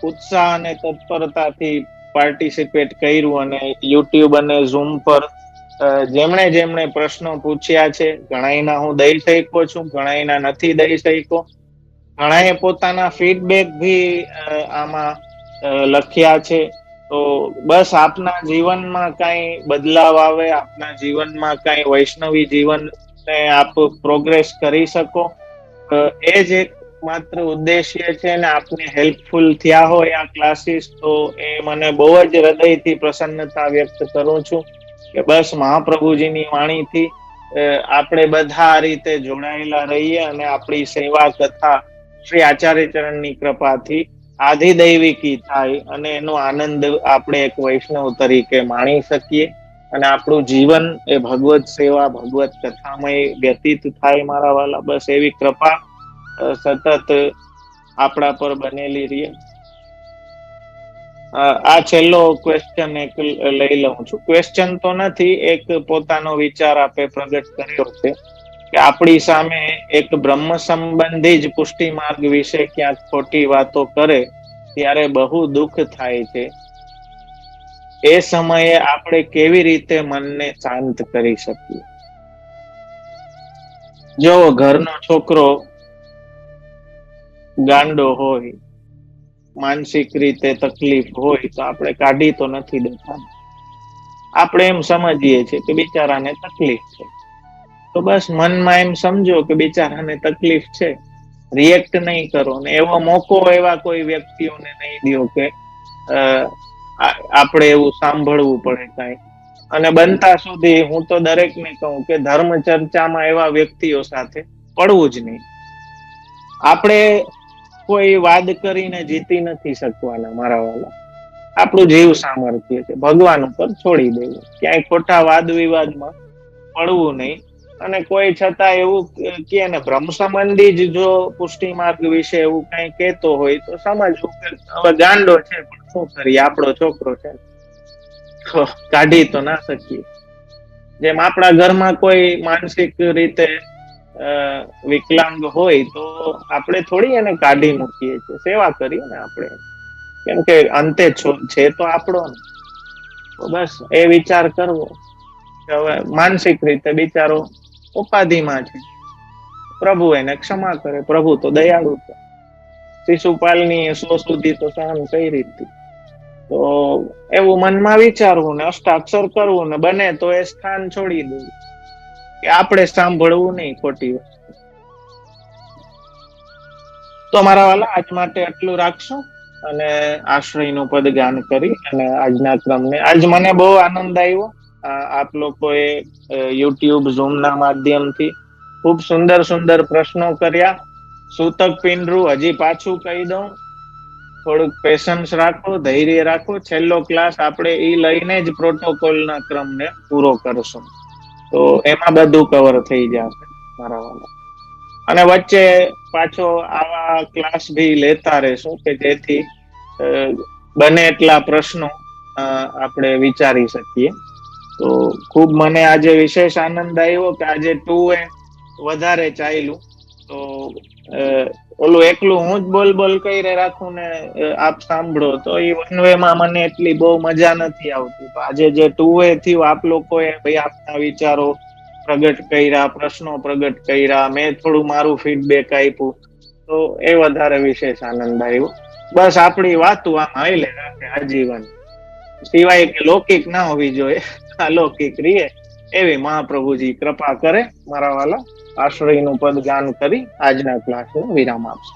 ઉત્સાહ અને તત્પરતાથી પાર્ટિસિપેટ કર્યું. અને યુટ્યુબ અને ઝૂમ પર જેમણે જેમણે પ્રશ્નો પૂછ્યા છે, ઘણાયના હું દઈ શક્યો છું, ઘણાયના નથી દઈ શક્યો. ઘણાએ પોતાના ફીડબેક ભી આમાં લખ્યા છે. તો બસ આપના જીવનમાં કઈ બદલાવ આવે, આપના જીવનમાં કઈ વૈષ્ણવી જીવન ને આપ પ્રોગ્રેસ કરી શકો, એ જ એક માત્ર ઉદ્દેશ્ય છે. ને આપને હેલ્પફુલ થયા હોય આ ક્લાસીસ, તો એ મને બહુ જ હૃદયથી પ્રસન્નતા વ્યક્ત કરું છું કે બસ મહાપ્રભુજીની વાણીથી આપણે બધા આ રીતે જોડાયેલા રહીએ અને આપણી સેવા કથા શ્રી આચાર્ય ચરણની કૃપાથી આધિદૈવિકી થાય અને એનો આનંદ આપણે એક વૈષ્ણવ તરીકે માણી શકીએ અને આપણું જીવન એ ભગવત સેવા, ભગવત કથામય વ્યતીત થાય મારા વાલા. બસ એવી કૃપા સતત આપણા પર બનેલી રહે. આ છેલ્લો ક્વેશ્ચન એક લઈ લઉં છું. ક્વેશ્ચન તો નથી, એક પોતાનો વિચાર આપે પ્રગટ કર્યો છે કે આપણી સામે એક બ્રહ્મ સંબંધી જ પુષ્ટિ માર્ગ વિશે ક્યાંક ખોટી વાતો કરે ત્યારે બહુ દુઃખ થાય છે. એ સમયે આપણે કેવી રીતે મનને શાંત કરી શકીએ? જો ઘરનો છોકરો ગાંડો હોય, માનસિક રીતે તકલીફ હોય તો આપણે કાઢી તો નથી દેતા. આપણે એમ સમજીએ છીએ કે બિચારાને તકલીફ છે, તો બસ મનમાં એમ સમજો કે બિચારાને તકલીફ છે, રિએક્ટ નહીં કરો. ને એવો મોકો એવા કોઈ વ્યક્તિઓને નહીં દો કે આપણે એવું સાંભળવું પડે કાંઈ. અને બનતા સુધી હું તો દરેકને કહું કે ધર્મ ચર્ચામાં એવા વ્યક્તિઓ સાથે પડવું જ નહીં. આપણે કોઈ વાદ કરીને જીતી નથી શકવાના મારા વાલા. આપણું જીવ સામર્થ્ય છે, ભગવાન ઉપર છોડી દેવું. ક્યાંય ખોટા વાદ વિવાદમાં પડવું નહીં. અને કોઈ છતાં એવું કે ને બ્રહ્મ સંબંધી જ જો પુષ્ટિ માર્ગ વિશે એવું કઈ કહેતો હોય તો સમજવું કે હવે ગાંડો છે, પણ શું કરીએ, આપણો છોકરો છે, તો કાઢી તો ના શકીએ. જેમ આપણા ઘરમાં કોઈ માનસિક રીતે વિકલાંગ હોય તો આપણે થોડી એને કાઢી મૂકીએ છીએ, સેવા કરીએ ને આપણે, કેમ કે અંતે છે તો આપણો ને. તો બસ એ વિચાર કરવો કે હવે માનસિક રીતે બિચારો ઉપાધિમાં છે, પ્રભુ એને ક્ષમા કરે. પ્રભુ તો દયાળુ છે. શિશુપાલની 100 સુધી તો સહન કરી હતી. તો એવું મનમાં વિચારવું ને અષ્ટાક્ષર કરવું ને બને તો એ સ્થાન છોડી દેવું, કે આપણે સાંભળવું નહીં ખોટી વસ્તુ. તો મારા વાલા આજ માટે આટલું રાખશું અને આશ્રયનું પદ ગાન કરી અને આજના ક્રમને આજ મને બહુ આનંદ આવ્યો. આપ લોકોએ યુટ્યુબ ઝૂમ ના માધ્યમથી ખૂબ સુંદર સુંદર પ્રશ્નો કર્યા. સૂતક પિંડરું હજી પાછું કહી દઉં, થોડુંક પેશન્સ રાખો, ધૈર્ય રાખો. છેલ્લો ક્લાસ આપણે એ લઈને જ પ્રોટોકોલના ક્રમને પૂરો કરશું, તો એમાં બધું કવર થઈ જશે મારા વાલા. અને વચ્ચે પાછો આવા ક્લાસ ભી લેતા રહેશું કે જેથી બને એટલા પ્રશ્નો આપણે વિચારી શકીએ. તો ખૂબ મને આજે વિશેષ આનંદ આવ્યો કે આજે 2A વધારે ચાલ્યું. તો ઓલું એકલું હું જ બોલ બોલ કરી રાખું ને આપ સાંભળો તો એ વન વે માં મને એટલી બહુ મજા નથી આવતી. તો આજે જે 2A થયું, આપ લોકોએ ભાઈ આપના વિચારો પ્રગટ કર્યા, પ્રશ્નો પ્રગટ કર્યા, મેં થોડું મારું ફીડબેક આપ્યું, તો એ વધારે વિશેષ આનંદ આવ્યો. બસ આપણી વાતો આમ હાલે રાખે આજીવન, સિવાય કે લૌકિક ના હોવી જોઈએ, અલૌકિક રીએ એવી મહાપ્રભુજી કૃપા કરે. મારા વાલા આશ્રયનું પદ ગાન કરી આજના ક્લાસનો વિરામ આપશે.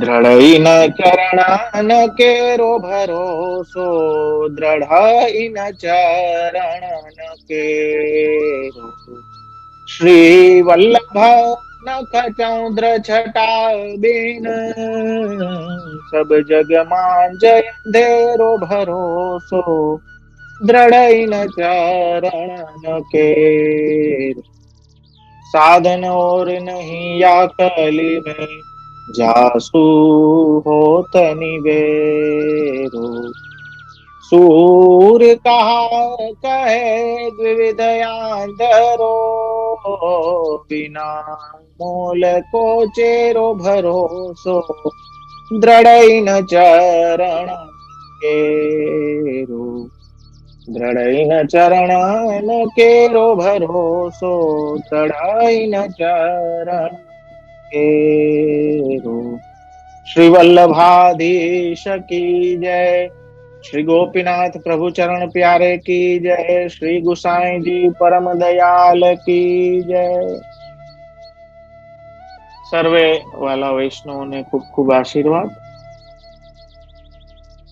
દ્રઢઈન ચરણ કેરો ભરોસો, દ્રઢઈન ચરણ કેરો, શ્રી વલ્લભ નખ ચૌદ્ર છટા બેન, સબ જગ માં જય ધેરો ભરોસો, દ્રઢઈન ચરણ કેરો, साधन और नहीं या कली में, जासु होत निवेरो, सूर कहा कहे द्विविधयांधरो, बिना मोल को चेरो भरोसो, द्रढ़इन चरण केरो, દ્રઢઈન ચરણ કેરો ભરોસો, દ્રઢઈન ચરણ કેરો. શ્રી વલ્લભાધીશ કી જય, શ્રી ગોપીનાથ પ્રભુ ચરણ પ્યારે કી જય, શ્રી ગુસાઈજી પરમ દયાલ કી જય. સર્વે વાલા વૈષ્ણવોને ખૂબ ખૂબ આશીર્વાદ.